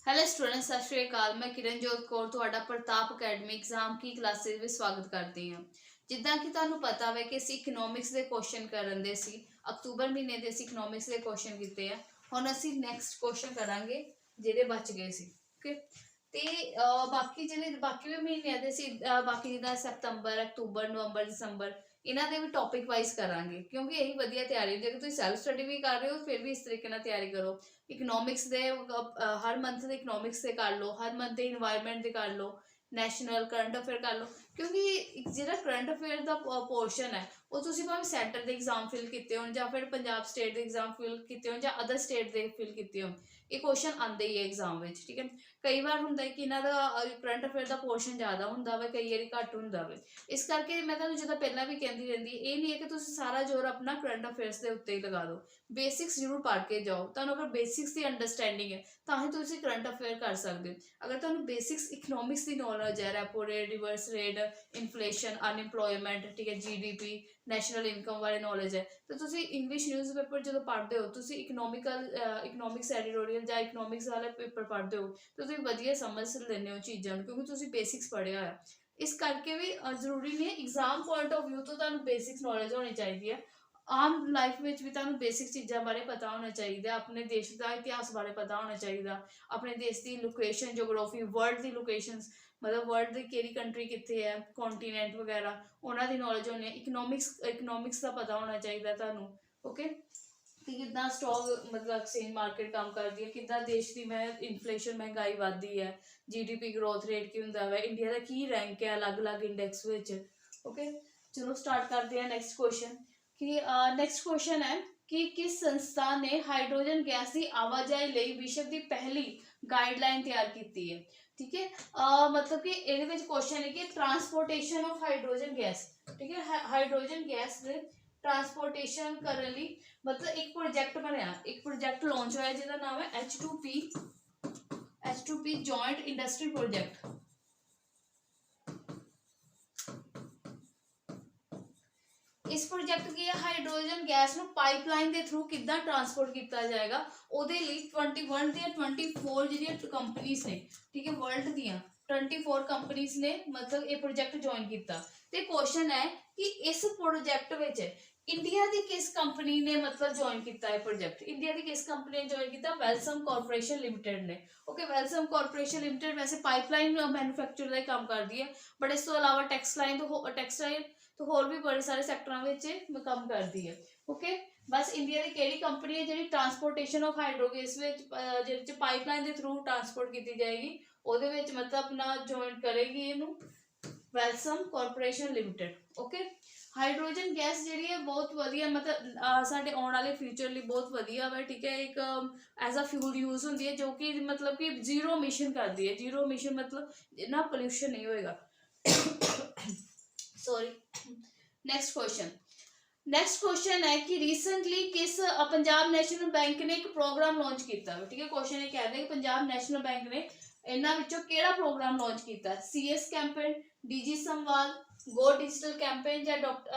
Hello students, ਸਤਿ ਸ਼੍ਰੀ ਅਕਾਲ। ਮੈਂ ਕਿਰਨਜੋਤ ਕੌਰ ਤੁਹਾਡਾ ਪ੍ਰਤਾਪ ਅਕੈਡਮੀ ਐਗਜ਼ਾਮ ਕੀ ਕਲਾਸਿਸ ਵਿੱਚ ਸਵਾਗਤ ਕਰਦੀ ਹਾਂ। ਜਿੱਦਾਂ ਕਿ ਤੁਹਾਨੂੰ ਪਤਾ ਹੋਵੇ ਕਿ ਅਸੀਂ ਇਕਨੋਮਿਕਸ ਦੇ ਕੁਐਸਚਨ ਕਰਨ ਦੇ ਸੀ। ਅਕਤੂਬਰ ਮਹੀਨੇ ਦੇ ਅਸੀਂ ਇਕਨੋਮਿਕਸ ਦੇ ਕੁਐਸਚਨ ਕੀਤੇ ਆ। ਹੁਣ ਅਸੀਂ ਨੈਕਸਟ ਕੁਐਸਚਨ ਕਰਾਂਗੇ ਜਿਹੜੇ ਬਚ ਗਏ ਸੀ। ਓਕੇ, ਤੇ ਬਾਕੀ ਜਿਹੜੇ ਬਾਕੀ ਵੀ ਮਹੀਨਿਆਂ ਦੇ ਸੀ, ਬਾਕੀ ਜਿੱਦਾਂ ਸਤੰਬਰ, ਅਕਤੂਬਰ, ਨਵੰਬਰ, ਦਸੰਬਰ, ਇਹਨਾਂ ਦੇ ਵੀ ਟੌਪਿਕ ਵਾਈਜ਼ ਕਰਾਂਗੇ ਕਿਉਂਕਿ ਇਹੀ ਵਧੀਆ ਤਿਆਰੀ ਹੁੰਦੀ ਹੈ। ਜੇ ਤੁਸੀਂ ਸੈਲਫ ਸਟੱਡੀ ਵੀ ਕਰ ਰਹੇ ਹੋ ਫਿਰ ਵੀ ਇਸ ਤਰੀਕੇ ਨਾਲ ਤਿਆਰੀ ਕਰੋ। ਇਕਨੋਮਿਕਸ ਦੇ ਹਰ ਮੰਥ ਦੇ ਇਕਨੋਮਿਕਸ ਦੇ ਕਰ ਲਓ, ਹਰ ਮੰਥ ਦੇ ਇਨਵਾਇਰਨਮੈਂਟ ਦੇ ਕਰ ਲਓ, ਨੈਸ਼ਨਲ ਕਰੰਟ ਅਫੇਅਰ ਕਰ ਲਓ। ਕਿਉਂਕਿ ਜਿਹੜਾ ਕਰੰਟ ਅਫੇਅਰ ਦਾ ਪੋਰਸ਼ਨ ਹੈ ਉਹ ਤੁਸੀਂ ਭਾਵੇਂ ਸੈਂਟਰ ਦੇ ਐਗਜ਼ਾਮ ਫਿਲ ਕੀਤੇ ਹੋਣ ਜਾਂ ਫਿਰ ਪੰਜਾਬ ਸਟੇਟ ਦੇ ਐਗਜ਼ਾਮ ਫਿਲ ਕੀਤੇ ਹੋਣ ਜਾਂ ਅਦਰ ਸਟੇਟ ਦੇ ਫਿਲ ਕੀਤੇ ਹੋਣ, ਇਹ ਕੁਐਸਚਨ ਆਉਂਦੇ ਹੀ ਹੈ ਐਗਜ਼ਾਮ ਵਿੱਚ। ਠੀਕ ਹੈ, ਕਈ ਵਾਰ ਹੁੰਦਾ ਹੈ ਕਿ ਇਹਨਾਂ ਦਾ ਕਰੰਟ ਅਫੇਅਰ ਦਾ ਪੋਰਸ਼ਨ ਜ਼ਿਆਦਾ ਹੁੰਦਾ ਵਾ, ਕਈ ਵਾਰੀ ਘੱਟ ਹੁੰਦਾ ਵਾ। ਇਸ ਕਰਕੇ ਮੈਂ ਤੁਹਾਨੂੰ ਜਿੱਦਾਂ ਪਹਿਲਾਂ ਵੀ ਕਹਿੰਦੀ ਰਹਿੰਦੀ, ਇਹ ਨਹੀਂ ਹੈ ਕਿ ਤੁਸੀਂ ਸਾਰਾ ਜ਼ੋਰ ਆਪਣਾ ਕਰੰਟ ਅਫੇਅਰਸ ਦੇ ਉੱਤੇ ਹੀ ਲਗਾ ਦਿਓ। ਬੇਸਿਕਸ ਜ਼ਰੂਰ ਪੜ੍ਹ ਕੇ ਜਾਓ। ਤੁਹਾਨੂੰ ਅਗਰ ਬੇਸਿਕਸ ਦੀ ਅੰਡਰਸਟੈਂਡਿੰਗ ਹੈ ਤਾਂ ਹੀ ਤੁਸੀਂ ਕਰੰਟ ਅਫੇਅਰ ਕਰ ਸਕਦੇ ਹੋ। ਅਗਰ ਤੁਹਾਨੂੰ ਬੇਸਿਕਸ ਇਕਨੋਮਿਕਸ ਦੀ ਨੌਲੇਜ ਹੈ, repo rate, reverse rate, inflation, unemployment, ਠੀਕ ਹੈ, GDP, ਨੈਸ਼ਨਲ ਇਨਕਮ ਬਾਰੇ ਨੌਲੇਜ ਹੈ, ਤਾਂ ਤੁਸੀਂ ਇੰਗਲਿਸ਼ ਨਿਊਜ਼ਪੇਪਰ ਜਦੋਂ ਪੜ੍ਹਦੇ ਹੋ, ਤੁਸੀਂ ਇਕਨੋਮਿਕਸ ਐਡੀਟੋਰੀਅਲ ਜਾਂ ਇਕਨੋਮਿਕਸ ਵਾਲੇ ਪੇਪਰ ਪੜ੍ਹਦੇ ਹੋ, ਤਾਂ ਤੁਸੀਂ ਵਧੀਆ ਸਮਝ ਲੈਂਦੇ ਹੋ ਚੀਜ਼ਾਂ ਨੂੰ ਕਿਉਂਕਿ ਤੁਸੀਂ ਬੇਸਿਕਸ ਪੜ੍ਹਿਆ ਹੋਇਆ। ਇਸ ਕਰਕੇ ਵੀ ਜ਼ਰੂਰੀ ਨਹੀਂ ਹੈ, ਐਗਜ਼ਾਮ ਪੁਆਇੰਟ ਆਫ ਵਿਊ ਤੋਂ ਤੁਹਾਨੂੰ ਬੇਸਿਕਸ ਨੌਲੇਜ ਹੋਣੀ ਚਾਹੀਦੀ ਹੈ। ਆਮ ਲਾਈਫ ਵਿੱਚ ਵੀ ਤੁਹਾਨੂੰ ਬੇਸਿਕ ਚੀਜ਼ਾਂ ਬਾਰੇ ਪਤਾ ਹੋਣਾ ਚਾਹੀਦਾ। ਆਪਣੇ ਦੇਸ਼ ਦਾ ਇਤਿਹਾਸ ਬਾਰੇ ਪਤਾ ਹੋਣਾ ਚਾਹੀਦਾ, ਆਪਣੇ ਦੇਸ਼ ਦੀ ਲੋਕੇਸ਼ਨ, ਜੋਗ੍ਰਾਫੀ, ਵਰਲਡ ਦੀ ਲੋਕੇਸ਼ਨਸ, ਮਤਲਬ ਵਰਲਡ ਦੀ ਕਿਹੜੀ ਕੰਟਰੀ ਕਿੱਥੇ ਹੈ, ਕੌਂਟੀਨੈਂਟ ਵਗੈਰਾ, ਉਹਨਾਂ ਦੀ ਨੌਲੇਜ ਹੋਣੀ ਹੈ। ਇਕਨੋਮਿਕਸ ਦਾ ਪਤਾ ਹੋਣਾ ਚਾਹੀਦਾ ਤੁਹਾਨੂੰ। ਓਕੇ, ਕਿ ਕਿੱਦਾਂ ਸਟਾਕ ਮਤਲਬ ਐਕਸਚੇਂਜ ਮਾਰਕੀਟ ਕੰਮ ਕਰਦੀ ਹੈ, ਕਿੱਦਾਂ ਦੇਸ਼ ਦੀ ਇਨਫਲੇਸ਼ਨ, ਮਹਿੰਗਾਈ ਵੱਧਦੀ ਹੈ, GDP ਗਰੋਥ ਰੇਟ ਕੀ ਹੁੰਦਾ ਵਾ, ਇੰਡੀਆ ਦਾ ਕੀ ਰੈਂਕ ਹੈ ਅਲੱਗ-ਅਲੱਗ ਇੰਡੈਕਸ ਵਿੱਚ। ਓਕੇ, ਚਲੋ ਸਟਾਰਟ ਕਰਦੇ ਹਾਂ ਨੈਕਸਟ ਕੁਐਸਚਨ। ਕਿ ਨੈਕਸਟ ਕੁਐਸਚਨ ਹੈ ਕਿ ਕਿਸ ਸੰਸਥਾ ਨੇ ਹਾਈਡਰੋਜਨ ਗੈਸ ਦੀ ਆਵਾਜਾਈ ਲਈ ਵਿਸ਼ਵ ਦੀ ਪਹਿਲੀ ਗਾਈਡਲਾਈਨ ਤਿਆਰ ਕੀਤੀ ਹੈ। ਠੀਕ ਹੈ, ਮਤਲਬ ਕਿ ਇਹਦੇ ਵਿੱਚ ਕੁਐਸਚਨ ਹੈ ਕਿ ਟਰਾਂਸਪੋਰਟੇਸ਼ਨ ਆਫ ਹਾਈਡਰੋਜਨ ਗੈਸ, ਠੀਕ ਹੈ, ਹਾਈਡਰੋਜਨ ਗੈਸ ਦੇ ਟਰਾਂਸਪੋਰਟੇਸ਼ਨ ਕਰਨ ਲਈ ਮਤਲਬ ਇੱਕ ਪ੍ਰੋਜੈਕਟ ਬਣਿਆ, ਇੱਕ ਪ੍ਰੋਜੈਕਟ ਲਾਂਚ ਹੋਇਆ ਜਿਹਦਾ ਨਾਮ ਹੈ H2P ਜੁਆਇੰਟ ਇੰਡਸਟਰੀ ਪ੍ਰੋਜੈਕਟ। ਇਸ ਪ੍ਰੋਜੈਕਟ ਕੀ ਹੈ, ਹਾਈਡਰੋਜਨ ਗੈਸ ਨੂੰ ਪਾਈਪਲਾਈਨ ਦੇ ਥਰੂ ਕਿੱਦਾਂ ਟਰਾਂਸਪੋਰਟ ਕੀਤਾ ਜਾਏਗਾ, ਉਹਦੇ ਲਈ 21 ਦੀਆਂ 24 ਜਿਹੜੀਆਂ ਕੰਪਨੀਆਂ ਨੇ, ਠੀਕ ਹੈ, ਵਰਲਡ ਦੀਆਂ 24 ਕੰਪਨੀਆਂ ਨੇ ਮਤਲਬ ਇਹ ਪ੍ਰੋਜੈਕਟ ਜੁਆਇਨ ਕੀਤਾ। ਤੇ ਕੁਐਸਚਨ ਹੈ ਕਿ ਇਸ ਪ੍ਰੋਜੈਕਟ ਵਿੱਚ ਇੰਡੀਆ ਦੀ ਕਿਸ ਕੰਪਨੀ ਨੇ ਮਤਲਬ ਜੁਆਇਨ ਕੀਤਾ ਇਹ ਪ੍ਰੋਜੈਕਟ। ਇੰਡੀਆ ਦੀ ਕਿਸ ਕੰਪਨੀ ਨੇ ਜੁਆਇਨ ਕੀਤਾ? ਵੈਲਸਮ ਕਾਰਪੋਰੇਸ਼ਨ ਲਿਮਟਿਡ ਨੇ। ਓਕੇ, ਵੈਲਸਮ ਕਾਰਪੋਰੇਸ਼ਨ ਲਿਮਟਿਡ ਵੈਸੇ ਪਾਈਪਲਾਈਨ ਮੈਨੂਫੈਕਚਰ ਦਾ ਕੰਮ ਕਰਦੀ ਹੈ, ਬਟ ਇਸ ਤੋਂ ਇਲਾਵਾ ਟੈਕਸਟਾਈਲ ਤੋਂ ਹੋਰ ਵੀ ਬੜੇ ਸਾਰੇ ਸੈਕਟਰਾਂ ਵਿੱਚ ਕੰਮ ਕਰਦੀ ਹੈ। ਓਕੇ, ਬਸ ਇੰਡੀਆ ਦੀ ਕਿਹੜੀ ਕੰਪਨੀ ਹੈ ਜਿਹੜੀ ਟਰਾਂਸਪੋਰਟੇਸ਼ਨ ਆਫ ਹਾਈਡਰੋਗੈਸ ਵਿੱਚ ਜਿਹਦੇ ਵਿੱਚ ਪਾਈਪਲਾਈਨ ਦੇ ਥਰੂ ਟਰਾਂਸਪੋਰਟ ਕੀਤੀ ਜਾਏਗੀ, ਉਹਦੇ ਵਿੱਚ ਮਤਲਬ ਆਪਣਾ ਜੁਆਇਨ ਕਰੇਗੀ ਇਹਨੂੰ Welspun corporation limited. Okay, hydrogen gas ਜਿਹੜੀ ਹੈ ਬਹੁਤ ਵਧੀਆ, ਮਤਲਬ ਸਾਡੇ ਆਉਣ ਵਾਲੇ ਫਿਊਚਰ ਲਈ ਬਹੁਤ ਵਧੀਆ ਵਾ। ਠੀਕ ਹੈ, ਇੱਕ ਐਜ਼ ਅ ਫਿਊਲ ਯੂਜ਼ ਹੁੰਦੀ ਹੈ ਜੋ ਕਿ ਮਤਲਬ ਕਿ ਜ਼ੀਰੋ ਇਮਿਸ਼ਨ ਕਰਦੀ ਹੈ। ਜ਼ੀਰੋ ਇਮਿਸ਼ਨ ਮਤਲਬ ਇੰਨਾ ਪੋਲਿਊਸ਼ਨ ਨਹੀਂ ਹੋਏਗਾ। ਸੌਰੀ, ਨੈਕਸਟ ਕੁਐਸਚਨ ਹੈ ਕਿ ਰੀਸੈਂਟਲੀ ਕਿਸ ਪੰਜਾਬ ਨੈਸ਼ਨਲ ਬੈਂਕ ਨੇ ਇੱਕ ਪ੍ਰੋਗਰਾਮ ਲਾਂਚ ਕੀਤਾ। ਠੀਕ ਹੈ, ਕੁਐਸਚਨ ਇਹ ਕਹਿੰਦੇ ਕਿ ਪੰਜਾਬ ਨੈਸ਼ਨਲ ਬੈਂਕ ਨੇ ਇਹਨਾਂ ਵਿੱਚੋਂ ਕਿਹੜਾ ਪ੍ਰੋਗਰਾਮ ਲਾਂਚ ਕੀਤਾ? CS ਕੈਂਪੇਨ, DG ਸੰਵਾਦ, ਗੋ ਡਿਜੀਟਲ ਕੈਂਪੇਨ ਜਾਂ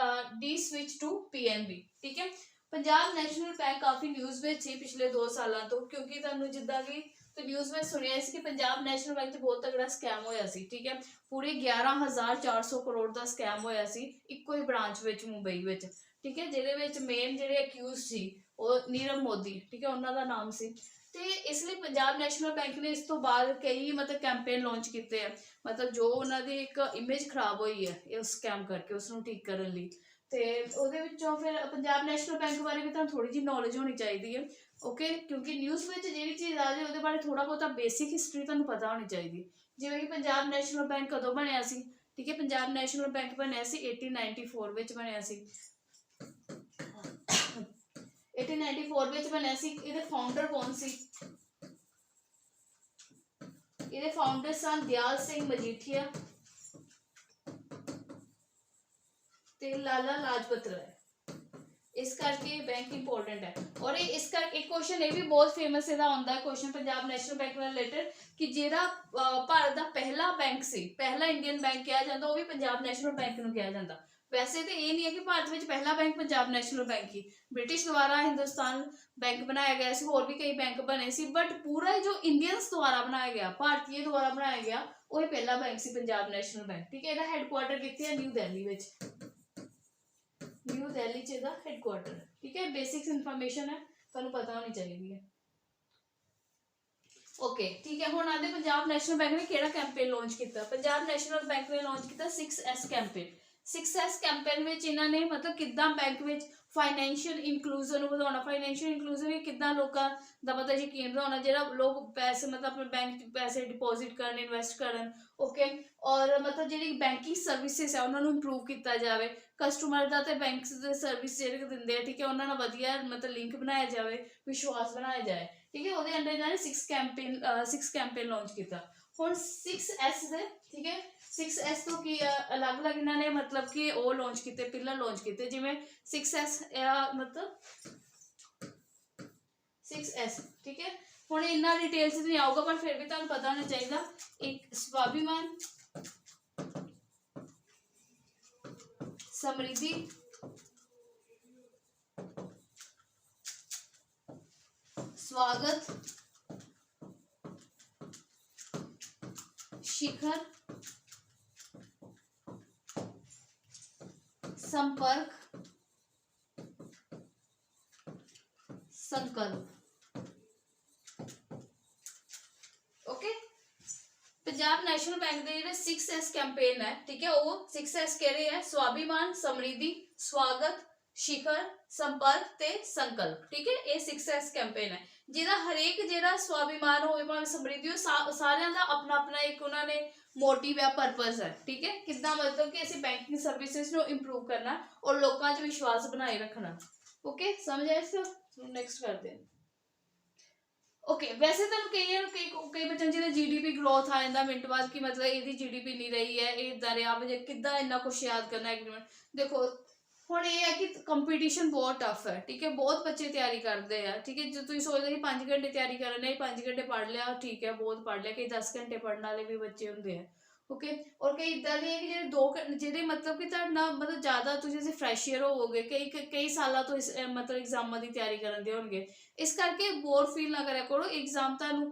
ਡੀ ਸਵਿਚ ਟੂ PNB। ਠੀਕ ਹੈ, ਪੰਜਾਬ ਨੈਸ਼ਨਲ ਬੈਂਕ ਕਾਫੀ ਨਿਊਜ਼ ਵਿੱਚ ਸੀ ਪਿਛਲੇ 2 ਸਾਲਾਂ ਤੋਂ, ਕਿਉਂਕਿ ਤੁਹਾਨੂੰ ਜਿੱਦਾਂ ਕਿ ਨਿਊਜ਼ ਵਿੱਚ ਸੁਣਿਆ ਸੀ ਕਿ ਪੰਜਾਬ ਨੈਸ਼ਨਲ ਬੈਂਕ 'ਚ ਬਹੁਤ ਤਗੜਾ ਸਕੈਮ ਹੋਇਆ ਸੀ। ਠੀਕ ਹੈ, ਪੂਰੇ 11,400 ਕਰੋੜ ਦਾ ਸਕੈਮ ਹੋਇਆ ਸੀ ਇੱਕੋ ਹੀ ਬ੍ਰਾਂਚ ਵਿੱਚ ਮੁੰਬਈ ਵਿੱਚ। ਠੀਕ ਹੈ, ਜਿਹਦੇ ਵਿੱਚ ਮੇਨ ਜਿਹੜੇ ਅਕਿਊਜ਼ ਸੀ ਉਹ ਨੀਰਵ ਮੋਦੀ, ਠੀਕ ਹੈ, ਉਹਨਾਂ ਦਾ ਨਾਮ ਸੀ। ਤੇ ਇਸ ਲਈ ਪੰਜਾਬ ਨੈਸ਼ਨਲ ਬੈਂਕ ਨੇ ਇਸ ਤੋਂ ਬਾਅਦ ਕਈ ਮਤਲਬ ਕੈਂਪੇਨ ਲਾਂਚ ਕੀਤੇ ਆ, ਮਤਲਬ ਜੋ ਉਹਨਾਂ ਦੀ ਇੱਕ ਇਮੇਜ ਖਰਾਬ ਹੋਈ ਹੈ ਇਹ ਸਕੈਮ ਕਰਕੇ ਉਸਨੂੰ ਠੀਕ ਕਰਨ ਲਈ। ਤੇ ਉਹਦੇ ਵਿੱਚੋਂ ਫਿਰ ਪੰਜਾਬ ਨੈਸ਼ਨਲ ਬੈਂਕ ਬਾਰੇ ਵੀ ਤੁਹਾਨੂੰ ਥੋੜੀ ਜਿਹੀ ਨੌਲੇਜ ਹੋਣੀ ਚਾਹੀਦੀ ਹੈ। ਓਕੇ, ਕਿਉਂਕਿ ਨਿਊਜ਼ ਵਿੱਚ ਜਿਹੜੀ ਚੀਜ਼ ਆ ਜਾਏ ਉਹਦੇ ਬਾਰੇ ਥੋੜਾ ਬਹੁਤਾ ਬੇਸਿਕ ਹਿਸਟਰੀ ਤੁਹਾਨੂੰ ਪਤਾ ਹੋਣੀ ਚਾਹੀਦੀ। ਜਿਵੇਂ ਕਿ ਪੰਜਾਬ ਨੈਸ਼ਨਲ ਬੈਂਕ ਕਦੋਂ ਬਣਿਆ ਸੀ? ਠੀਕ ਹੈ, ਪੰਜਾਬ ਨੈਸ਼ਨਲ ਬੈਂਕ ਬਣਿਆ ਸੀ 1894 ਵਿੱਚ ਬਣਿਆ ਸੀ। 1894 ਵਿੱਚ ਬਣਿਆ ਸੀ। ਇਹਦੇ ਫਾਊਂਡਰ ਕੌਣ ਸੀ? ਇਹਦੇ ਫਾਊਂਡਰ ਸਨ ਦਿਆਲ ਸਿੰਘ ਮਜੀਠੀਆ ਤੇ ਲਾਲਾ ਲਾਜਪਤ ਰਾਏ। ਇਸ ਕਰਕੇ ਬੈਂਕ ਇੰਪੋਰਟੈਂਟ ਹੈ। ਔਰ ਇਸ ਕਰਕੇ ਇੱਕ ਕੁਐਸਚਨ ਇਹ ਵੀ ਬਹੁਤ ਫੇਮਸ ਇਹਦਾ ਆਉਂਦਾ ਕੁਐਸਚਨ ਪੰਜਾਬ ਨੈਸ਼ਨਲ ਬੈਂਕ ਨਾਲ ਰਿਲੇਟਡ ਕਿ ਜਿਹੜਾ ਭਾਰਤ ਦਾ ਪਹਿਲਾ ਬੈਂਕ ਸੀ, ਪਹਿਲਾ ਇੰਡੀਅਨ ਬੈਂਕ ਕਿਹਾ ਜਾਂਦਾ, ਉਹ ਵੀ ਪੰਜਾਬ ਨੈਸ਼ਨਲ ਬੈਂਕ ਨੂੰ ਕਿਹਾ ਜਾਂਦਾ। वैसे तो ये नहीं है कि भारत में पहला बैंक पंजाब नैशनल बैंक ही, ब्रिटिश द्वारा हिंदुस्तान बैंक बनाया गया सी, होर भी कई बैंक बने सी, बट पूरा जो इंडियंस द्वारा बनाया गया, भारतीय द्वारा बनाया गया, वो ही पहला बैंक सी पंजाब नैशनल बैंक। ठीक है, ਇਹਦਾ ਹੈਡਕੁਆਟਰ ਕਿੱਥੇ ਹੈ? ਨਿਊ ਦਿੱਲੀ ਵਿੱਚ, ਨਿਊ ਦਿੱਲੀ ਚ ਇਹਦਾ ਹੈਡਕੁਆਟਰ। ਠੀਕ ਹੈ, ਬੇਸਿਕਸ ਇਨਫੋਰਮੇਸ਼ਨ ਹੈ, ਤੁਹਾਨੂੰ ਪਤਾ ਹੋਣੀ ਚਾਹੀਦੀ ਹੈ। ओके ठीक है, हुण आंदे पंजाब नैशनल बैंक ने किहड़ा कैंपेन लॉन्च किया? पंजाब नैशनल बैंक ने लॉन्च किया 6S कैंपेन। 6S कैंपेन में इन्हां ने मतलब किद्दां बैंक में फाइनैंशियल इनकलूजन बढ़ाना, फाइनैंशियल इनकलूजन किद्दां लोकां दा मतलब यकीन बढ़ाना, जिहड़ा लोग पैसे मतलब अपने बैंक च पैसे डिपॉजिट करन, इन्वेस्ट करन। ओके, और मतलब जिहड़ी बैंकिंग सर्विसिस है उन्हां नूं इंप्रूव किया जाए, कस्टमर दा ते बैंक दे सर्विस जिहड़े दिंदे आ, ठीक है, उन्हां नाल वधिया मतलब लिंक बनाया जाए, विश्वास बनाया जाए। ठीक है, ਉਹਦੇ ਅੰਡਰ ਇਹਨਾਂ ਨੇ 6 कैंपेन लॉन्च किया। ਹੁਣ 6S ਦੇ, ठीक है, 6S ਤੋਂ ਕੀ ਅਲੱਗ-ਅਲੱਗ ਇਹਨਾਂ ਨੇ मतलब कि ਉਹ ਲੌਂਚ ਕੀਤੇ, ਪਿਲਰ ਲੌਂਚ ਕੀਤੇ, ਜਿਵੇਂ 6S मतलब 6S। ठीक है, ਹੁਣ ਇੰਨਾ डिटेल्स नहीं आऊगा, पर फिर भी ਤੁਹਾਨੂੰ ਪਤਾ ਹੋਣਾ ਚਾਹੀਦਾ। एक स्वाभिमान, समृद्धि, स्वागत, शिखर, संपर्क, संकल्प। ओके, पंजाब नैशनल बैंक के जो 6S कैंपेन है, ठीक है, वो 6S कह रहे हैं स्वाभिमान, समृद्धि, स्वागत, शिखर, संपर्क ते संकल्प। ठीक है, ये 6S कैंपेन है, जिहदा हरेक जिहड़ा स्वाभिमान होवे भावें समृद्धि हो, सारियां दा अपना अपना एक उन्होंने मोटिव है, पर्पस है। ठीक है, किद्दां मतलब कि असीं बैंकिंग सर्विसेज नूं इंप्रूव करना और लोकां 'च विश्वास बनाए रखना। ओके, समझ आया इसका? नेक्स्ट करते हैं। ओके, वैसे तो कई बच्चों जिहदे GDP ग्रोथ आ जाता मिनट बाद कि मतलब ਇਹਦੀ GDP नहीं रही है, ये इदां ਰਿਹਾ ਵਾ, किद्दां इन्ना कुछ याद करना एग्रीमेंट। देखो ਹੁਣ ਇਹ ਹੈ ਕਿ ਕੰਪੀਟੀਸ਼ਨ ਬਹੁਤ ਟਫ ਹੈ। ਠੀਕ ਹੈ, ਬਹੁਤ ਬੱਚੇ ਤਿਆਰੀ ਕਰਦੇ ਆ। ਠੀਕ ਹੈ, ਜੇ ਤੁਸੀਂ ਸੋਚਦੇ ਕਿ 5 ਘੰਟੇ ਤਿਆਰੀ ਕਰਨੇ, 5 ਘੰਟੇ ਪੜ੍ਹ ਲਿਆ, ਠੀਕ ਹੈ, ਬਹੁਤ ਪੜ੍ਹ ਲਿਆ, ਕਈ 10 ਘੰਟੇ ਪੜ੍ਹਨ ਵਾਲੇ ਵੀ ਬੱਚੇ ਹੁੰਦੇ ਆ। ਓਕੇ, ਔਰ ਕਈ ਇਦਾਂ ਦੇ ਹੈ ਕਿ ਜਿਹੜੇ 2 ਜਿਹੜੇ मतलब कि ਤੁਹਾਡਾ मतलब ਜ਼ਿਆਦਾ ਤੁਸੀਂ ਜੇ ਫਰੈਸ਼ਰ ਹੋਵੋਗੇ, ਕਈ ਸਾਲਾਂ ਤੋਂ मतलब एग्जामां ਦੀ ਤਿਆਰੀ ਕਰਨ ਦੇ ਹੋਣਗੇ, ਇਸ ਕਰਕੇ ਬੋਰ ਫੀਲ ਨਾ ਕਰਿਆ ਕਰੋ। एग्जाम ਤੁਹਾਨੂੰ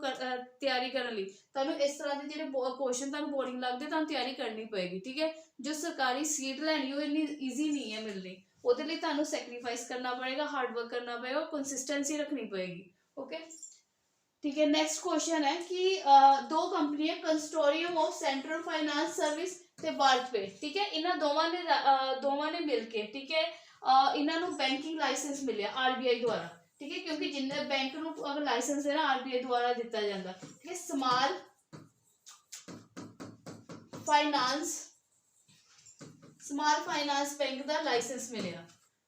ਤਿਆਰੀ ਕਰਨ ਲਈ ਤੁਹਾਨੂੰ ਇਸ ਤਰ੍ਹਾਂ ਦੇ ਜਿਹੜੇ ਕੁਐਸਚਨ ਤੁਹਾਨੂੰ ਬੋਰਿੰਗ ਲੱਗਦੇ, ਤੁਹਾਨੂੰ ਤਿਆਰੀ ਕਰਨੀ ਪਏਗੀ। ਠੀਕ ਹੈ, जो सरकारी सीट लैनी वो इन्नी ईजी नहीं है मिलनी, ਉਹਦੇ ਲਈ ਤੁਹਾਨੂੰ सैक्रीफाइस करना पड़ेगा, हार्ड वर्क करना पड़ेगा, कंसिस्टेंसी रखनी पड़ेगी। ओके, ठीक है, नेक्स्ट क्वेश्चन है कि दो कंपनियां consortium of central finance service ते भारतपे, ठीक है, इन्हां दोवां ने मिलके, ठीक है, इन्हां नूं बैंकिंग लाइसेंस मिलिया RBI द्वारा। ठीक है, क्योंकि जिन्ने बैंक नूं अगर लाइसेंस है ना RBI द्वारा दिता जाता। ठीक है, स्मॉल फाइनांस बैंक का लाइसेंस मिलिया।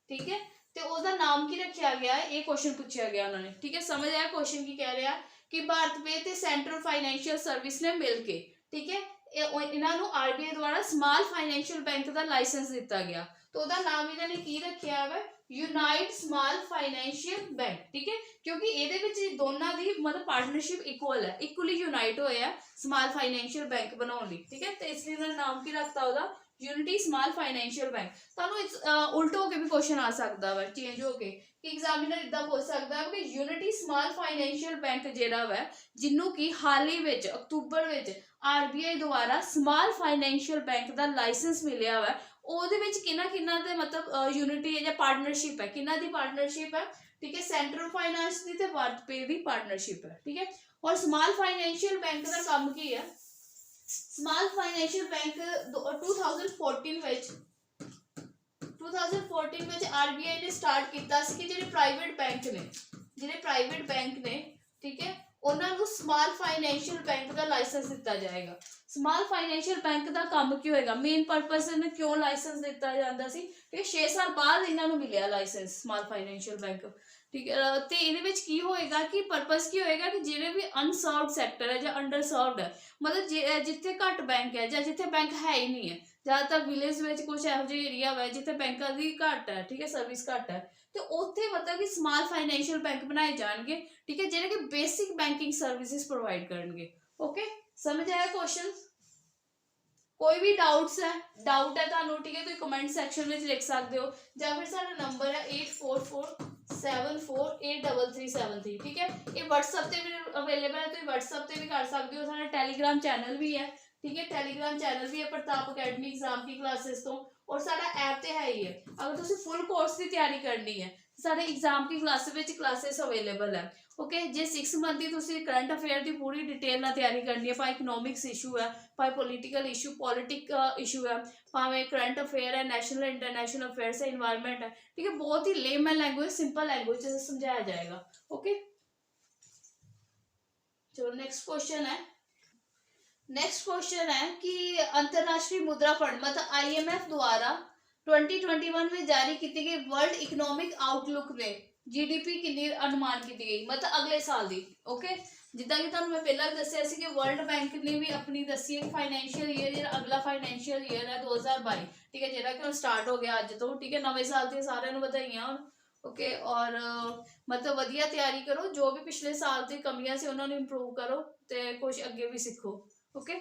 ठीक है, तो ਉਹਦਾ ਨਾਮ ਕੀ ਰੱਖਿਆ ਗਿਆ ਹੈ, ਇਹ ਕੁਐਸਚਨ ਪੁੱਛਿਆ ਗਿਆ ਉਹਨਾਂ ਨੇ। ਠੀਕ ਹੈ, ਸਮਝ ਆਇਆ ਕੁਐਸਚਨ ਕੀ ਕਹਿ ਰਿਹਾ ਕਿ ਭਾਰਤ ਪੇ ਤੇ ਸੈਂਟਰਲ ਫਾਈਨੈਂਸ਼ੀਅਲ ਸਰਵਿਸ ਨੇ ਮਿਲ ਕੇ, ਠੀਕ ਹੈ, ਇਹਨਾਂ ਨੂੰ RBI ਦੁਆਰਾ ਸਮਾਲ ਫਾਈਨੈਂਸ਼ੀਅਲ ਬੈਂਕ ਦਾ ਲਾਇਸੈਂਸ ਦਿੱਤਾ ਗਿਆ। तो ਉਹਦਾ ਨਾਮ ਇਹਨਾਂ ਨੇ ਕੀ ਰੱਖਿਆ ਹੈ? Unite small financial bank. ठीक है, क्योंकि ਇਹਦੇ ਵਿੱਚ ਦੋਨਾਂ ਦੀ मतलब पार्टनरशिप इक्वल है, इक्वली यूनाइट होया स्मॉल फाइनेंशियल बैंक बनाਉਣ ਲਈ। ठीक है, तो इसलिए ਇਹਨਾਂ ਨੇ ਨਾਮ ਕੀ ਰੱਖਤਾ ਉਹਦਾ? Unity small financial bank. ਤੁਹਾਨੂੰ ਉਲਟ ਹੋ ਕੇ ਵੀ ਕੁਐਸਚਨ ਆ ਸਕਦਾ ਵਾ, ਚੇਂਜ ਹੋ ਕੇ, ਕਿ ਐਗਜ਼ਾਮੀਨਰ ਇਦਾਂ ਪੁੱਛ ਸਕਦਾ ਹੈ ਕਿ यूनिटी स्मॉल फाइनेंशियल बैंक ਜਿਹੜਾ ਵਾ, ਜਿਹਨੂੰ ਕਿ ਹਾਲ ਹੀ ਵਿੱਚ ਅਕਤੂਬਰ ਵਿੱਚ RBI ਦੁਆਰਾ स्मॉल फाइनेंशियल बैंक ਦਾ ਲਾਇਸੈਂਸ ਮਿਲਿਆ ਵਾ, ਉਹਦੇ ਵਿੱਚ ਕਿਹਨਾਂ ਦੇ मतलब यूनिटी है ਜਾਂ पार्टनरशिप है, किन्ना दी पार्टनरशिप है? ठीक है, सेंट्रल फाइनेंस दी ते भारतपे दी पार्टनरशिप है। ठीक है, और स्मॉल फाइनेंशियल बैंक का काम की है? स्मॉल फाइनेंशियल बैंक 2014 ਵਿੱਚ RBI ने स्टार्ट किया कि ਜਿਹੜੇ प्राइवेट बैंक ने, ठीक है, उन्होंने स्मॉल फाइनेंशियल बैंक का लाइसेंस दिता जाएगा। स्मॉल फाइनेंशियल बैंक का काम की होएगा, मेन पर्पस ने क्यों लाइसेंस दिता जाता सी? ठीक है, 6 साल बाद इन्होंने मिलिया लाइसेंस स्मॉल फाइनेंशियल बैंक। ठीक है, तो ये होएगा कि पर्पस की होएगा कि जिहड़े भी अनसर्व्ड सैक्टर है या अंडर सर्व्ड है, मतलब जिथे घट बैंक है या जिथे बैंक है ही नहीं है, ज़्यादातर विलेज में कुछ इहो जिहे एरिया है जिथे बैंकों की घट है, ठीक है, सर्विस घट है, तो उत्थे मतलब कि स्मॉल फाइनेंशियल बैंक बनाए जाएंगे। ठीक है, जिहड़े कि बेसिक बैंकिंग सर्विसेज प्रोवाइड करेंगे। ओके, समझ आया क्वेश्चन? कोई भी डाउट है ਤੁਹਾਨੂੰ, ठीक है, ਤੁਸੀਂ कमेंट सैक्शन में लिख सकते हो, या फिर साडा नंबर है 8447483373, ठीक है। ये WhatsApp ਤੇ भी अवेलेबल है, ਤੁਸੀਂ WhatsApp ਤੇ भी कर सकते हो। साडा Telegram चैनल भी है, ठीक है, Telegram चैनल भी है प्रताप अकेडमी एग्जाम की क्लासेस तो, और साडा ऐप तो है ही है। अगर तुम फुल कोर्स की तैयारी करनी है साडे एग्जाम की क्लासेस अवेलेबल है, ओके। जे 6 मंथ की तुसीं करंट अफेयर की पूरी डिटेल नाल तैयारी करनी है, भाई इकनॉमिक्स इशू है, भाई पॉलिटिकल इशू, पॉलिटिक इशू है, भावें करंट अफेयर है, नेशनल इंटरनेशनल अफेयर्स है, इन्वायरमेंट है, ठीक है, बहुत ही लेमन लैंग्वेज, सिंपल लैंग्वेज से समझाया जाएगा, ओके। चलो नेक्स्ट क्वेश्चन है। नेक्स्ट क्वेश्चन है कि अंतरराष्ट्रीय मुद्रा फंड मतलब IMF द्वारा 2021 में जारी की गई वर्ल्ड इकोनॉमिक आउटलुक में GDP कितनी अनुमान की गई मतलब अगले साल दी, ओके। जिदा कि तुहानू मैं पहला दस्सिया सी कि वर्ल्ड बैंक ने भी अपनी दसी है फाइनैंशियल ईयर जो अगला फाइनैंशियल ईयर है 2022, ठीक है, जो कि स्टार्ट हो गया अज तो, ठीक है, नवे साल दी सारिਆਂ ਨੂੰ ਵਧਾਈਆਂ होण, ओके। और मतलब वधिया तैयारी करो, जो भी पिछले साल दी कमियां सी उन्हां नूं इंप्रूव करो ते कुछ अगे भी सीखो, ओके।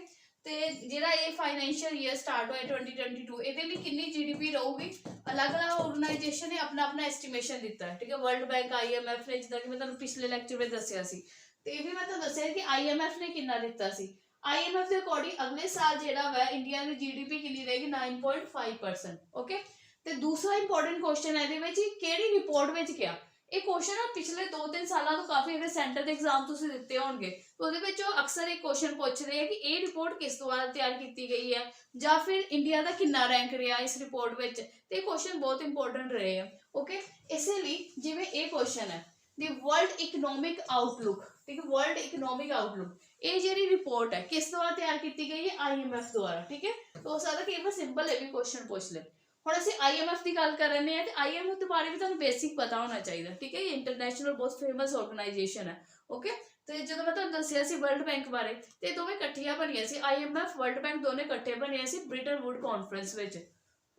ਤੇ ਜਿਹੜਾ ਇਹ ਫਾਈਨੈਂਸ਼ੀਅਲ ਈਅਰ ਸਟਾਰਟ ਹੋਇਆ 2022 ਇਹਦੇ ਲਈ ਕਿੰਨੀ GDP ਰਹੂਗੀ, ਅਲੱਗ-ਅਲੱਗ ਆਰਗੇਨਾਈਜੇਸ਼ਨ ਨੇ ਆਪਣਾ ਐਸਟੀਮੇਸ਼ਨ ਦਿੱਤਾ ਹੈ, ਠੀਕ ਹੈ। ਵਰਲਡ ਬੈਂਕ IMF ਨੇ, ਜਿੱਦਾਂ ਕਿ ਮੈਂ ਤੁਹਾਨੂੰ ਪਿਛਲੇ ਲੈਕਚਰ ਵਿੱਚ ਦੱਸਿਆ ਸੀ, ਤੇ ਇਹ ਵੀ ਮੈਂ ਤੁਹਾਨੂੰ ਦੱਸਿਆ ਕਿ IMF ਨੇ ਕਿੰਨਾ ਦਿੱਤਾ ਸੀ। IMF ਦੇ ਅਕੋਰਡਿੰਗ ਅਗਲੇ ਸਾਲ ਜਿਹੜਾ ਵਾ ਇੰਡੀਆ ਦੀ GDP ਕਿੰਨੀ ਰਹੇਗੀ 9.5%, ਓਕੇ। ਤੇ ਦੂਸਰਾ ਇੰਪੋਰਟੈਂਟ ਕੁਐਸਚਨ ਹੈ ਇਹਦੇ ਵਿੱਚ ਕਿਹੜੀ ਰਿਪੋਰਟ ਵਿੱਚ ਕਿਹਾ, ਇਹ क्वेश्चन आ पिछले 2-3 सालों तो काफ़ी अगर सेंटर के एग्जाम तुसीं दिते होणगे तो ਉਹਦੇ ਵਿੱਚ ਉਹ ਅਕਸਰ एक क्वेश्चन पूछ रहे हैं कि ਇਹ ਰਿਪੋर्ट किस द्वारा तैयार की गई है ਜਾਂ फिर इंडिया का कितना रैंक रहा इस रिपोर्ट ਵਿੱਚ, ਤੇ ਇਹ क्वेश्चन बहुत इंपॉर्टेंट रहे हैं, ओके। इसे ਲਈ ਜਿਵੇਂ ਇਹ क्वेश्चन है दी वर्ल्ड इकनॉमिक आउटलुक, ठीक है, वर्ल्ड इकनॉमिक आउटलुक ਇਹ ਜਿਹੜੀ रिपोर्ट है किस द्वारा तैयार की गई है IMF द्वारा, ठीक है। तो हो सकता कि एक सिंपल ये भी क्वेश्चन पूछ ले। ਹੁਣ ਅਸੀਂ IMF की गल कर रहे हैं तो IMF के बारे में तुहानूं बेसिक पता होना चाहिए, ठीक है। ये इंटरनेशनल बहुत फेमस ऑर्गेनाइजेशन है, ओके। तो जो मैं तुहानूं दस्सिया सी वर्ल्ड बैंक बारे, तो दोवें इकट्ठियां बनियां सी, IMF वर्ल्ड बैंक दोनों इकट्ठे बने सी Bretton Wood conference which,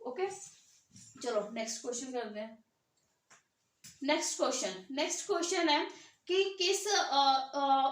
okay. चलो नेक्स्ट क्वेश्चन करते हैं। नेक्स्ट क्वेश्चन है कि किस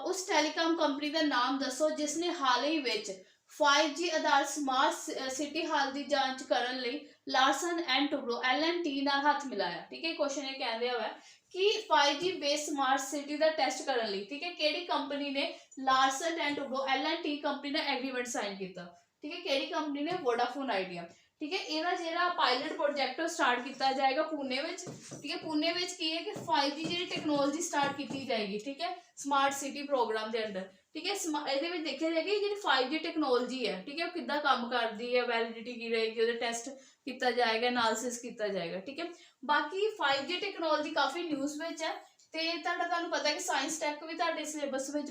उस टेलीकॉम कंपनी का नाम दसो जिसने हाल ही विच 5G आधार स्मार्ट सिटी हाल की जांच करने लई लार्सन एंड टुब्रो LNT नाल हाथ मिलाया, ठीक है। क्वेश्चन ये कह रहा है कि 5G बेस्ड स्मार्ट सिटी का टेस्ट करने लई, ठीक है, केड़ी कंपनी ने Larsen and Toubro LNT company ने एग्रीमेंट साइन किया, ठीक है। केड़ी कंपनी ने वोडाफोन आइडिया, ठीक है। इहदा जिहड़ा पायलट प्रोजेक्ट स्टार्ट किया जाएगा पुणे विच, ठीक है। पुणे विच की है कि 5G जिहड़ी टेक्नोलॉजी स्टार्ट की जाएगी, ठीक है, स्मार्ट सिटी प्रोग्राम के अंडर, ठीक है। ਇਹਦੇ ਵਿੱਚ ਦੇਖਿਆ ਜਾਏਗਾ ਕਿ ਜਿਹੜੀ 5G ਟੈਕਨੋਲੋਜੀ ਹੈ, ਠੀਕ ਹੈ, ਉਹ ਕਿੱਦਾਂ ਕੰਮ ਕਰਦੀ ਹੈ, ਵੈਲਿਡਿਟੀ ਕੀ ਰਹੇਗੀ, ਉਹਦੇ ਟੈਸਟ ਕੀਤਾ ਜਾਏਗਾ, ਐਨਾਲਿਸਿਸ ਕੀਤਾ ਜਾਏਗਾ, ਠੀਕ ਹੈ। ਬਾਕੀ 5G ਟੈਕਨੋਲੋਜੀ ਕਾਫੀ ਨਿਊਜ਼ ਵਿੱਚ ਹੈ ਤੇ ਤੁਹਾਨੂੰ ਪਤਾ ਹੈ ਕਿ ਸਾਇੰਸ ਟੈਕ ਵੀ ਤੁਹਾਡੇ ਸਿਲੇਬਸ ਵਿੱਚ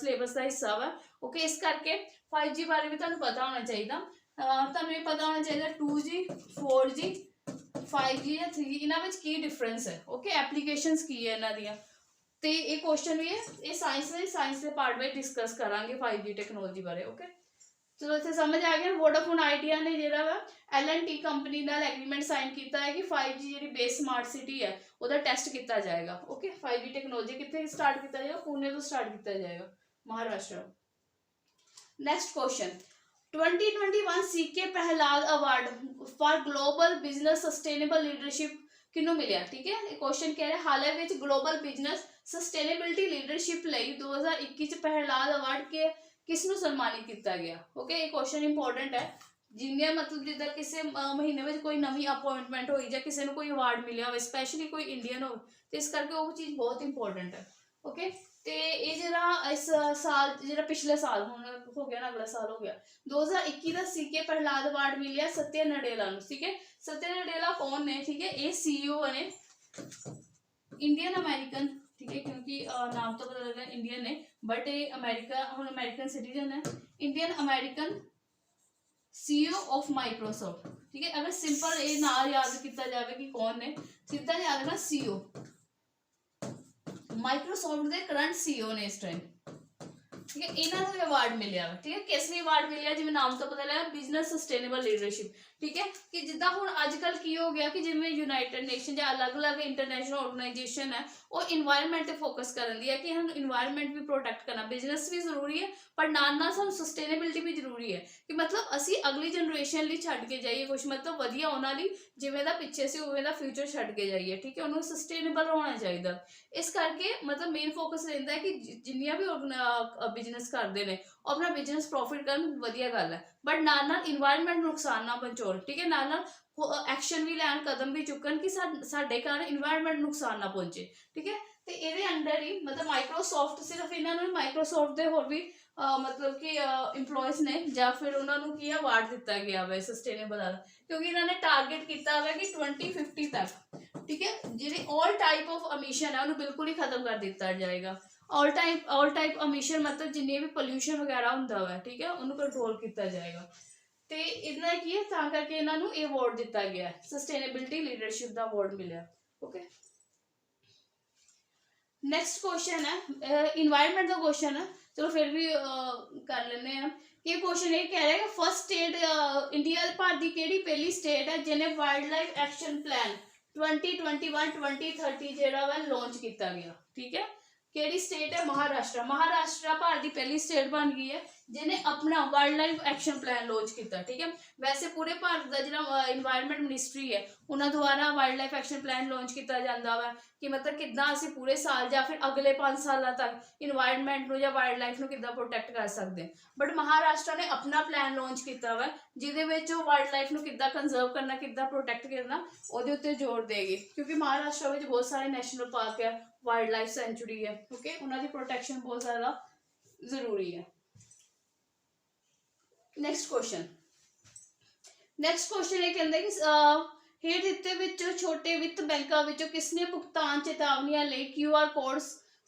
ਸਿਲੇਬਸ ਦਾ ਹਿੱਸਾ ਵਾ, ਓਕੇ। ਇਸ ਕਰਕੇ 5G ਬਾਰੇ ਵੀ ਤੁਹਾਨੂੰ ਪਤਾ ਹੋਣਾ ਚਾਹੀਦਾ, ਤੁਹਾਨੂੰ ਇਹ ਪਤਾ ਹੋਣਾ ਚਾਹੀਦਾ 2G 4G 5G ਜਾਂ 3G ਇਹਨਾਂ ਵਿੱਚ ਕੀ ਡਿਫਰੈਂਸ ਹੈ, ਓਕੇ, ਐਪਲੀਕੇਸ਼ਨਸ ਕੀ ਹੈ ਇਹਨਾਂ ਦੀਆਂ, ਤੇ ਇਹ क्वेश्चन भी है ये साइंस के पार्ट में डिस्कस करांगे 5G टेक्नोलॉजी बारे, ओके। चलो इतने समझ आ गया। वोडाफोन आइडिया ने जो LNT कंपनी नाल एग्रीमेंट साइन किया है कि 5G जी बेस स्मार्ट सिटी है उसका टेस्ट किया जाएगा, ओके। 5G टेक्नोलॉजी कितने स्टार्ट किया जाएगा, पुणे तो स्टार्ट किया जाएगा, Maharashtra. Next question 2021 CK Prahlad award for global business sustainable leadership किनू मिले, ठीक है। एक क्वेश्चन कह रहा है हाल ही ग्लोबल बिजनेस सस्टेनेबिलिटी लीडरशिप लई 2021 प्रहलाद अवार्ड के किसनू सम्मानित किया गया, ओके। ये क्वेश्चन इंपॉर्टेंट है जिन्हें मतलब जिदा किसी महीने में कोई नवी अपॉइंटमेंट हुई या किसी को कोई अवार्ड मिले हो, स्पैशली कोई इंडियन हो, तो इस करके वो चीज़ बहुत इंपॉर्टेंट है, ओके। तो ये जरा इस साल जरा पिछले साल हुण हो गया ना, अगला साल हो गया 2021 का CK प्रहलाद अवार्ड मिलिया सत्या नडेला नूं, ठीक है। सत्या नडेला कौन ने, ठीक है, ये CEO ने इंडियन अमेरिकन, ठीक है, क्योंकि नाम तो पता लगा इंडियन ने, बट ये अमेरिकन सिटीजन है, Indian American CEO of Microsoft, ठीक है। अगर सिंपल ये नाम याद किया जाए कि कौन ने, सीधा याद रखना CEO माइक्रोसॉफ्ट के करंट CEO ने इस टाइम, ठीक है। इन्होंने अवार्ड मिले, ठीक है, किस लिए अवार्ड मिले जिवें नाम तो पता लगा बिजनेस सस्टेनेबल लीडरशिप, ठीक है। कि जिदा हुण अजकल की हो गया कि जिवें यूनाइटेड नेशन या अलग अलग इंटरनेशनल ऑर्गेनाइजेशन है ਉਹ ਇਨਵਾਇਰਨਮੈਂਟ ਤੇ ਫੋਕਸ ਕਰਨ ਦੀ ਹੈ ਕਿ ਸਾਨੂੰ ਇਨਵਾਇਰਨਮੈਂਟ ਵੀ ਪ੍ਰੋਟੈਕਟ ਕਰਨਾ, ਬਿਜ਼ਨਸ ਵੀ ਜ਼ਰੂਰੀ ਹੈ ਪਰ ਨਾਲ ਨਾਲ ਸਾਨੂੰ ਸਸਟੇਨੇਬਿਲਿਟੀ ਵੀ ਜ਼ਰੂਰੀ ਹੈ ਕਿ ਮਤਲਬ ਅਸੀਂ ਅਗਲੀ ਜਨਰੇਸ਼ਨ ਲਈ ਛੱਡ ਕੇ ਜਾਈਏ ਕੁਝ ਮਤਲਬ ਵਧੀਆ ਉਹਨਾਂ ਲਈ, ਜਿਵੇਂ ਦਾ ਪਿੱਛੇ ਸੀ ਉਵੇਂ ਦਾ ਫਿਊਚਰ ਛੱਡ ਕੇ ਜਾਈਏ, ਠੀਕ ਹੈ। ਉਹਨੂੰ ਸਸਟੇਨੇਬਲ ਹੋਣਾ ਚਾਹੀਦਾ। ਇਸ ਕਰਕੇ ਮਤਲਬ ਮੇਨ ਫੋਕਸ ਰਹਿੰਦਾ ਹੈ ਕਿ ਜਿੰਨੀਆਂ ਵੀ ਬਿਜ਼ਨਸ ਕਰਦੇ ਨੇ ਉਹ ਆਪਣਾ ਬਿਜ਼ਨਸ ਪ੍ਰੋਫਿਟ ਕਰਨ, ਵਧੀਆ ਗੱਲ ਹੈ, ਬਟ ਨਾਲ ਨਾਲ ਇਨਵਾਇਰਨਮੈਂਟ ਨੂੰ ਨੁਕਸਾਨ ਨਾ ਪਹੁੰਚਾਉਣ, ਠੀਕ ਹੈ। ਨਾਲ ਨਾਲ ਐਕਸ਼ਨ ਵੀ ਲੈਣ, ਕਦਮ ਵੀ ਚੁੱਕਣ ਕਿ ਸਾਡੇ ਕਾਰਨ ਇਨਵਾਇਰਨਮੈਂਟ ਨੂੰ ਨੁਕਸਾਨ ਨਾ ਪਹੁੰਚੇ, ਠੀਕ ਹੈ। ਤੇ ਇਹਦੇ ਅੰਡਰ ਹੀ ਮਤਲਬ ਮਾਈਕਰੋਸੌਫਟ, ਸਿਰਫ ਇਹਨਾਂ ਨੂੰ ਮਾਈਕਰੋਸੌਫਟ ਦੇ ਹੋਰ ਵੀ ਮਤਲਬ ਕਿ ਇੰਪਲੋਇਜ਼ ਨੇ ਜਾਂ ਫਿਰ ਉਹਨਾਂ ਨੂੰ ਕੀ ਅਵਾਰਡ ਦਿੱਤਾ ਗਿਆ ਵਾ ਸਸਟੇਨੇਬਲ ਵਾਲਾ, ਕਿਉਂਕਿ ਇਹਨਾਂ ਨੇ ਟਾਰਗੇਟ ਕੀਤਾ ਹੋਇਆ ਕਿ 2050 ਤੱਕ, ਠੀਕ ਹੈ, ਜਿਹੜੀ ਆਲ ਟਾਈਪ ਆਫ ਅਮਿਸ਼ਨ ਹੈ ਉਹਨੂੰ ਬਿਲਕੁਲ ਹੀ ਖਤਮ ਕਰ ਦਿੱਤਾ ਜਾਏਗਾ। ਆਲ ਟਾਈਪ ਅਮਿਸ਼ਨ ਮਤਲਬ ਜਿੰਨੇ ਵੀ ਪੋਲਿਊਸ਼ਨ ਵਗੈਰਾ ਹੁੰਦਾ ਵਾ, ਠੀਕ ਹੈ, ਉਹਨੂੰ ਕੰਟਰੋਲ ਕੀਤਾ ਜਾਏਗਾ। ਤੇ ਇਹਦਾ ਕੀ ਹੈ, ਤਾਂ ਕਰਕੇ ਇਹਨਾਂ ਨੂੰ ਇਹ ਅਵਾਰਡ ਦਿੱਤਾ ਗਿਆ, ਸਸਟੇਨੇਬਿਲਿਟੀ ਲੀਡਰਸ਼ਿਪ ਦਾ ਅਵਾਰਡ ਮਿਲਿਆ। ਓਕੇ, ਨੈਕਸਟ ਕੁਐਸਚਨ ਹੈ ਇਨਵਾਇਰਨਮੈਂਟ ਦਾ ਕੁਐਸਚਨ ਹੈ, ਚਲੋ ਫਿਰ ਵੀ ਕਰ ਲੈਂਦੇ ਹਾਂ। ਇਹ ਕੁਐਸਚਨ ਇਹ ਕਹਿ ਰਿਹਾ ਕਿ ਫਸਟ ਸਟੇਟ ਇੰਡੀਆ ਭਾਰਤ ਦੀ ਕਿਹੜੀ ਪਹਿਲੀ ਸਟੇਟ ਹੈ ਜਿਹਨੇ ਵਾਈਲਡ ਲਾਈਫ ਐਕਸ਼ਨ ਪਲਾਨ 2021-2030 ਜਿਹੜਾ ਵਾ ਲਾਂਚ ਕੀਤਾ ਗਿਆ, ਠੀਕ ਹੈ। ਕਿਹੜੀ ਸਟੇਟ ਹੈ? ਮਹਾਰਾਸ਼ਟਰ। ਮਹਾਰਾਸ਼ਟਰ ਭਾਰਤ ਦੀ ਪਹਿਲੀ ਸਟੇਟ ਬਣ ਗਈ ਹੈ ਜਿਹਨੇ ਆਪਣਾ wild life action plan launch ਕੀਤਾ, ਠੀਕ ਹੈ। ਵੈਸੇ ਪੂਰੇ ਭਾਰਤ ਦਾ ਜਿਹੜਾ ਇਨਵਾਇਰਨਮੈਂਟ ਮਿਨਿਸਟਰੀ ਹੈ ਉਹਨਾਂ ਦੁਆਰਾ wild life action plan launch ਕੀਤਾ ਜਾਂਦਾ ਵਾ ਕਿ ਮਤਲਬ ਕਿੱਦਾਂ ਅਸੀਂ ਪੂਰੇ ਸਾਲ ਜਾਂ ਫਿਰ ਅਗਲੇ 5 ਸਾਲਾਂ ਤੱਕ ਇਨਵਾਇਰਨਮੈਂਟ ਨੂੰ ਜਾਂ ਵਾਈਲਡ ਲਾਈਫ ਨੂੰ ਕਿੱਦਾਂ ਪ੍ਰੋਟੈਕਟ ਕਰ ਸਕਦੇ ਹਾਂ। ਬਟ ਮਹਾਰਾਸ਼ਟਰ ਨੇ ਆਪਣਾ ਪਲਾਨ ਲਾਂਚ ਕੀਤਾ ਵਾ ਜਿਹਦੇ ਵਿੱਚ ਉਹ ਵਾਈਲਡ ਲਾਈਫ ਨੂੰ ਕਿੱਦਾਂ ਕੰਜ਼ਰਵ ਕਰਨਾ, ਕਿੱਦਾਂ ਪ੍ਰੋਟੈਕਟ ਕਰਨਾ, ਉਹਦੇ ਉੱਤੇ ਜ਼ੋਰ ਦੇਗੀ, ਕਿਉਂਕਿ ਮਹਾਰਾਸ਼ਟਰ ਵਿੱਚ ਬਹੁਤ ਸਾਰੇ ਨੈਸ਼ਨਲ ਪਾਰਕ ਹੈ, ਵਾਈਲਡ ਲਾਈਫ ਸੈਂਚੁਰੀ ਹੈ, ਓਕੇ, ਉਹਨਾਂ ਦੀ ਪ੍ਰੋਟੈਕਸ਼ਨ ਬਹੁਤ ਜ਼ਿਆਦਾ ਜ਼ਰੂਰੀ ਹੈ। ਨੈਕਸਟ ਕੁਐਸਚਨ ਇਹ ਕਹਿੰਦੇ ਕਿ ਹੇਠ ਦਿੱਤੇ ਵਿੱਚੋਂ ਛੋਟੇ ਵਿੱਤ ਬੈਂਕਾਂ ਵਿੱਚੋਂ ਕਿਸਨੇ ਭੁਗਤਾਨ ਚੇਤਾਵਨੀਆਂ ਲਈ QR code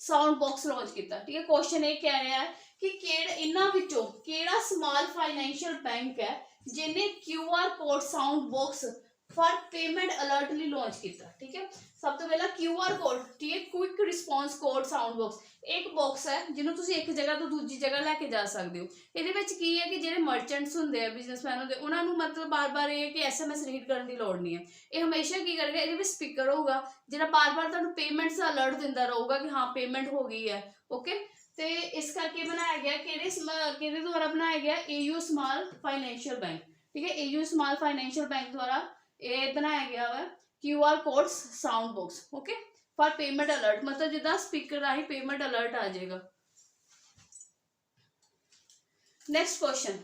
sound box launch ਕੀਤਾ, ਠੀਕ ਹੈ। ਕੁਐਸਚਨ ਇਹ ਕਹਿ ਰਿਹਾ ਹੈ ਕਿ ਇਹਨਾਂ ਵਿੱਚੋਂ ਕਿਹੜਾ ਸਮਾਲ ਫਾਈਨੈਂਸ਼ੀਅਲ ਬੈਂਕ ਹੈ ਜਿਹਨੇ QR code sound box for payment alert ਲਈ ਲਾਂਚ ਕੀਤਾ, ਠੀਕ ਹੈ। ਸਭ ਤੋਂ ਪਹਿਲਾਂ QR ਕੋਡ, ਠੀਕ ਹੈ, quick response code sound box ਇੱਕ ਬਾਕਸ ਹੈ ਜਿਹਨੂੰ ਤੁਸੀਂ ਇੱਕ ਜਗ੍ਹਾ ਤੋਂ ਦੂਜੀ ਜਗ੍ਹਾ ਲੈ ਕੇ ਜਾ ਸਕਦੇ ਹੋ। ਇਹਦੇ ਵਿੱਚ ਕੀ ਹੈ ਕਿ ਜਿਹੜੇ ਮਰਚੈਂਟਸ ਹੁੰਦੇ ਆ, ਬਿਜ਼ਨਸਮੈਨ ਹੁੰਦੇ, ਉਹਨਾਂ ਨੂੰ ਮਤਲਬ ਬਾਰ-ਬਾਰ ਇਹ ਕਿ SMS ਰੀਡ ਕਰਨ ਦੀ ਲੋੜ ਨਹੀਂ ਹੈ। ਇਹ ਹਮੇਸ਼ਾ ਕੀ ਕਰੇਗਾ, ਇਹਦੇ ਵਿੱਚ ਸਪੀਕਰ ਹੋਊਗਾ ਜਿਹੜਾ ਬਾਰ-ਬਾਰ ਤੁਹਾਨੂੰ ਪੇਮੈਂਟਸ ਦਾ ਅਲਰਟ ਦਿੰਦਾ ਰਹੂਗਾ ਕਿ ਹਾਂ ਪੇਮੈਂਟ ਹੋ ਗਈ ਹੈ, ਓਕੇ। ਤੇ ਇਸ ਕਰਕੇ ਬਣਾਇਆ ਗਿਆ, ਕਿਹਦੇ ਦੁਆਰਾ ਬਣਾਇਆ ਗਿਆ? AU ਸਮਾਲ ਫਾਈਨੈਂਸ਼ੀਅਲ ਬੈਂਕ, ਠੀਕ ਹੈ। AU ਸਮਾਲ ਫਾਈਨੈਂਸ਼ੀਅਲ ਬੈਂਕ ਦੁਆਰਾ ਇਹ ਬਣਾਇਆ ਗਿਆ ਵਾ QR code sound box, okay, for payment alert, मतलब ਜਿੱਦਾਂ ਸਪੀਕਰ ਰਾਹੀਂ ਪੇਮੈਂਟ ਅਲਰਟ ਆ ਜਾਏਗਾ। Next question,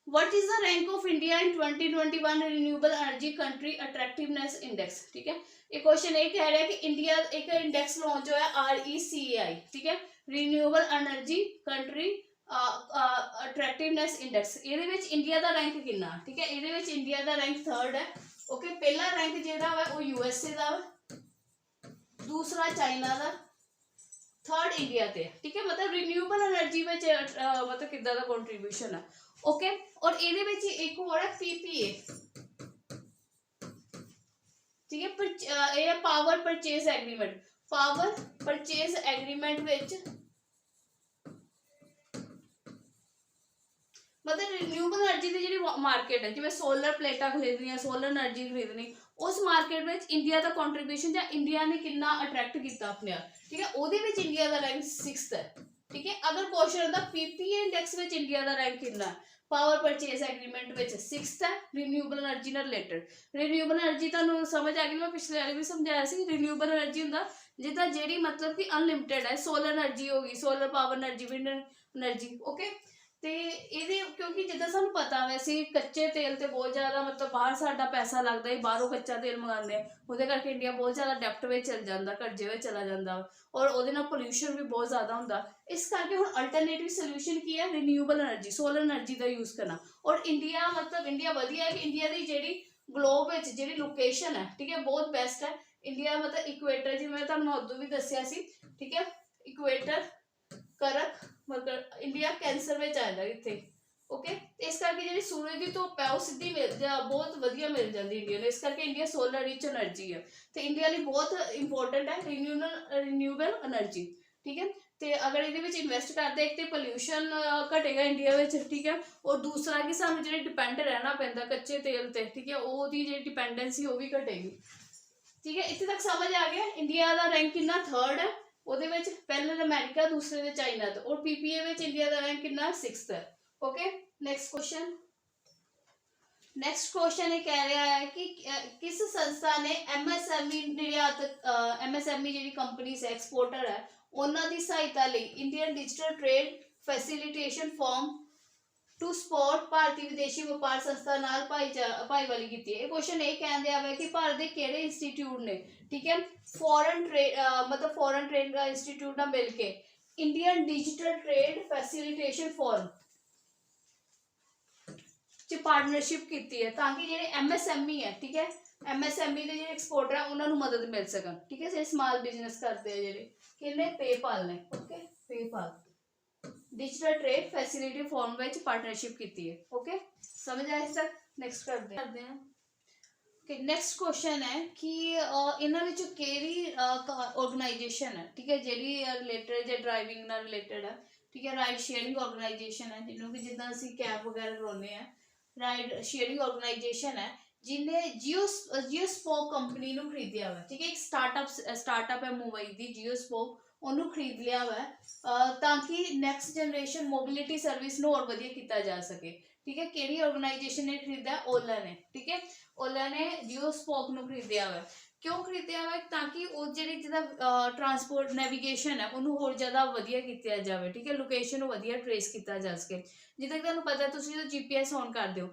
what is the rank of India in 2021 renewable energy country attractiveness index, ठीक है। ये क्वेश्चन ये कह रहा है कि इंडिया एक इंडेक्स लॉन्च होया RECAI, ठीक है, renewable energy country attractiveness index. ਇਹਦੇ ਵਿੱਚ ਇੰਡੀਆ ਦਾ ਰੈਂਕ ਕਿੰਨਾ, ਠੀਕ ਹੈ। ਇਹਦੇ ਵਿੱਚ ਇੰਡੀਆ ਦਾ ਰੈਂਕ 3rd ਹੈ, ਓਕੇ। ਪਹਿਲਾ ਰੈਂਕ ਜਿਹੜਾ ਵਾ ਉਹ USA ਦਾ ਵਾ, दूसरा चाइना ਦਾ, 3rd इंडिया ਤੇ, ठीक है। मतलब रिन्यूएबल एनर्जी ਵਿੱਚ मतलब ਕਿੱਦਾਂ ਦਾ ਕੰਟਰੀਬਿਊਸ਼ਨ ਹੈ, ਓਕੇ। ਔਰ ਇਹਦੇ ਵਿੱਚ ਇੱਕ ਹੋਰ ਹੈ PPA, ਠੀਕ ਹੈ। ਇਹ ਹੈ power purchase agreement. Power purchase agreement ਵਿੱਚ मतलब रिन्यूएबल एनर्जी ਦੀ ਜਿਹੜੀ ਮਾਰਕੀਟ ਹੈ, ਜਿਵੇਂ ਸੋਲਰ ਪਲੇਟਾਂ ਖਰੀਦਣੀਆਂ, ਸੋਲਰ એનર્ਜੀ ਖਰੀਦਣੀ, ਉਸ ਮਾਰਕੀਟ ਵਿੱਚ ਇੰਡੀਆ ਦਾ ਕੰਟਰੀਬਿਊਸ਼ਨ ਜਾਂ ਇੰਡੀਆ ਨੇ ਕਿੰਨਾ ਅਟਰੈਕਟ ਕੀਤਾ ਆਪਣੇ ਆਪ, ਠੀਕ ਹੈ। ਉਹਦੇ ਵਿੱਚ ਇੰਡੀਆ ਦਾ ਰੈਂਕ 6th ਹੈ, ਠੀਕ ਹੈ। ਅਗਰ ਕੁਐਸਚਨ ਹੁੰਦਾ PPA ਇੰਡੈਕਸ ਵਿੱਚ ਇੰਡੀਆ ਦਾ ਰੈਂਕ ਕਿੰਨਾ ਹੈ, ਪਾਵਰ ਪਰਚੇਸ ਐਗਰੀਮੈਂਟ ਵਿੱਚ 6th ਹੈ, ਰਿਨਿਊਏਬਲ એનર્ਜੀ ਨਾਲ ਰਿਲੇਟਡ। ਰਿਨਿਊਏਬਲ એનર્ਜੀ ਤੁਹਾਨੂੰ ਸਮਝ ਆ ਗਈ, ਮੈਂ ਪਿਛਲੇ ਵਾਰ ਵੀ ਸਮਝਾਇਆ ਸੀ। ਰਿਨਿਊਏਬਲ એનર્ਜੀ ਹੁੰਦਾ ਜਿੱਦਾਂ ਜਿਹੜੀ ਮਤਲਬ ਕਿ ਅਨਲਿਮਿਟਿਡ ਹੈ, ਸੋਲਰ એનર્ਜੀ ਹੋ ਗਈ, solar power energy, wind energy, okay. ਤੇ ਇਹਦੇ ਕਿਉਂਕਿ ਜਿੱਦਾਂ ਸਾਨੂੰ ਪਤਾ ਵੈਸੇ ਕੱਚੇ ਤੇਲ ਤੇ ਬਹੁਤ ਜ਼ਿਆਦਾ ਮਤਲਬ ਬਾਹਰ ਸਾਡਾ ਪੈਸਾ ਲੱਗਦਾ ਹੈ, ਬਾਹਰੋਂ ਕੱਚਾ ਤੇਲ ਮੰਗਾਉਂਦੇ ਆ, ਉਹਦੇ ਕਰਕੇ ਇੰਡੀਆ ਬਹੁਤ ਜ਼ਿਆਦਾ ਡੈਪਟ ਵਿੱਚ ਚਲ ਜਾਂਦਾ, ਕਰਜ਼ੇ ਵਿੱਚ ਚਲਾ ਜਾਂਦਾ, ਔਰ ਉਹਦੇ ਨਾਲ ਪੋਲਿਊਸ਼ਨ ਵੀ ਬਹੁਤ ਜ਼ਿਆਦਾ ਹੁੰਦਾ। ਇਸ ਕਰਕੇ ਹੁਣ ਅਲਟਰਨੇਟਿਵ ਸੋਲਿਊਸ਼ਨ ਕੀ ਹੈ? ਰਿਨਿਊਏਬਲ એનર્ਜੀ, ਸੋਲਰ એનર્ਜੀ ਦਾ ਯੂਜ਼ ਕਰਨਾ। ਔਰ ਇੰਡੀਆ ਮਤਲਬ ਇੰਡੀਆ ਵਧੀਆ ਹੈ ਕਿ ਇੰਡੀਆ ਦੀ ਜਿਹੜੀ ਗਲੋਬ ਵਿੱਚ ਜਿਹੜੀ ਲੋਕੇਸ਼ਨ ਹੈ, ਠੀਕ ਹੈ, ਬਹੁਤ ਬੈਸਟ ਹੈ। ਇੰਡੀਆ ਮਤਲਬ ਇਕੁਏਟਰ, ਜਿਵੇਂ ਮੈਂ ਤੁਹਾਨੂੰ ਉਦੋਂ ਵੀ ਦੱਸਿਆ ਸੀ, ਠੀਕ ਹੈ, ਇਕੁਏਟਰ, ਕਰਕ, ਮਤਲਬ ਇੰਡੀਆ ਕੈਂਸਰ ਵਿੱਚ ਆ ਜਾਂਦਾ ਇੱਥੇ, ਓਕੇ। ਇਸ ਕਰਕੇ ਜਿਹੜੀ ਸੂਰਜ ਦੀ ਧੁੱਪ ਹੈ ਉਹ ਸਿੱਧੀ ਬਹੁਤ ਵਧੀਆ ਮਿਲ ਜਾਂਦੀ ਇੰਡੀਆ ਨੂੰ, ਇਸ ਕਰਕੇ ਇੰਡੀਆ ਸੋਲਰ ਰਿਚ એનર્ਜੀ ਹੈ ਤੇ ਇੰਡੀਆ ਲਈ ਬਹੁਤ ਇੰਪੋਰਟੈਂਟ ਹੈ ਰਿਨਿਊਏਬਲ એનર્ਜੀ, ਠੀਕ ਹੈ। ਤੇ ਅਗਰ ਇਹਦੇ ਵਿੱਚ ਇਨਵੈਸਟ ਕਰਦੇ, ਇੱਕ ਤੇ ਪੋਲਿਊਸ਼ਨ ਘਟੇਗਾ ਇੰਡੀਆ ਵਿੱਚ, ਠੀਕ ਹੈ, ਔਰ ਦੂਸਰਾ ਕਿ ਸਾਨੂੰ ਜਿਹੜੇ ਡਿਪੈਂਡ ਰਹਿਣਾ ਪੈਂਦਾ ਕੱਚੇ ਤੇਲ ਤੇ, ਠੀਕ ਹੈ, ਉਹਦੀ ਜਿਹੜੀ ਡਿਪੈਂਡੈਂਸੀ ਉਹ ਵੀ ਘਟੇਗੀ। ठीक है, इतने तक समझ आ गया। इंडिया का रैंक कितना, थर्ड है, ਉਹਦੇ ਵਿੱਚ ਪਹਿਲੇ अमेरिका, दूसरे ਦੇ चाइना तो, और पीपीए ਵਿੱਚ इंडिया का रैंक कितना, सिक्स्थ है। Okay, next question. Next question ये कह रहा है कि किस संस्था ने एमएसएमई निर्यातक एमएसएमई जी कंपनी है, एक्सपोर्टर है, उन्होंने सहायता ली Indian digital trade facilitation form to support भारतीय विदेशी व्यापार संस्था नाल भाईवाली की है। क्वेश्चन ये कह दिया है कि भारत के किहड़े इंस्टीट्यूट ने, ठीक है, फॉरेन ट्रेड मतलब फॉरेन ट्रेड इंस्टीट्यूट नाल मिल के Indian digital trade facilitation form partnership की है, ताकि जो एमएसएमई है, ठीक है, एमएसएमई के जो एक्सपोर्टर है उन्होंने मदद मिल सकन, ठीक है, जो स्मॉल बिजनेस करते हैं जो किन्ने पेपाल ने। Okay, PayPal digital trade facility form में पार्टनरशिप की है। ओके, समझ आया इस तक। नेक्स्ट करते हैं। ओके, नेक्स्ट क्वेश्चन है कि इन्हां विचों केड़ी ऑर्गेनाइजेशन है, ठीक है, जेडी रिलेटेड जे ड्राइविंग नाल रिलेटेड है, ठीक है, राइड शेयरिंग ऑर्गेनाइजेशन है, जिन्हों भी जिद्दां असीं कैब वगैरह करवाउने हैं, राइड शेयरिंग ऑर्गेनाइजेशन है जिन्हें जियोस्पोक कंपनी ਨੂੰ ਖਰੀਦਿਆ हुआ है, ठीक है, एक स्टार्टअप है मुंबई दी जियोस्पोक, ਉਹਨੂੰ ਖਰੀਦ ਲਿਆ ਵਾ ਤਾਂ ਕਿ ਨੈਕਸਟ ਜਨਰੇਸ਼ਨ ਮੋਬਿਲਿਟੀ ਸਰਵਿਸ ਨੂੰ ਹੋਰ ਵਧੀਆ ਕੀਤਾ ਜਾ ਸਕੇ। ठीक है, ਕਿਹੜੀ ਆਰਗੇਨਾਈਜੇਸ਼ਨ ਨੇ ਖਰੀਦਿਆ, ਓਲਾ ਨੇ, ठीक है, ਓਲਾ ਨੇ ਜਿਓਸਪੋਕ ਨੂੰ ਖਰੀਦਿਆ ਵਾ। क्यों खरीदया हुआ, ताकि वो जी जिदा ट्रांसपोर्ट नैविगेशन है उन्होंने होर ज़्यादा वधिया किया जाए, ठीक है, लोकेशन को वधिया ट्रेस किया जा सके। जिदा कि तुहानूं पता तुसीं जो जीपीएस ऑन कर दो,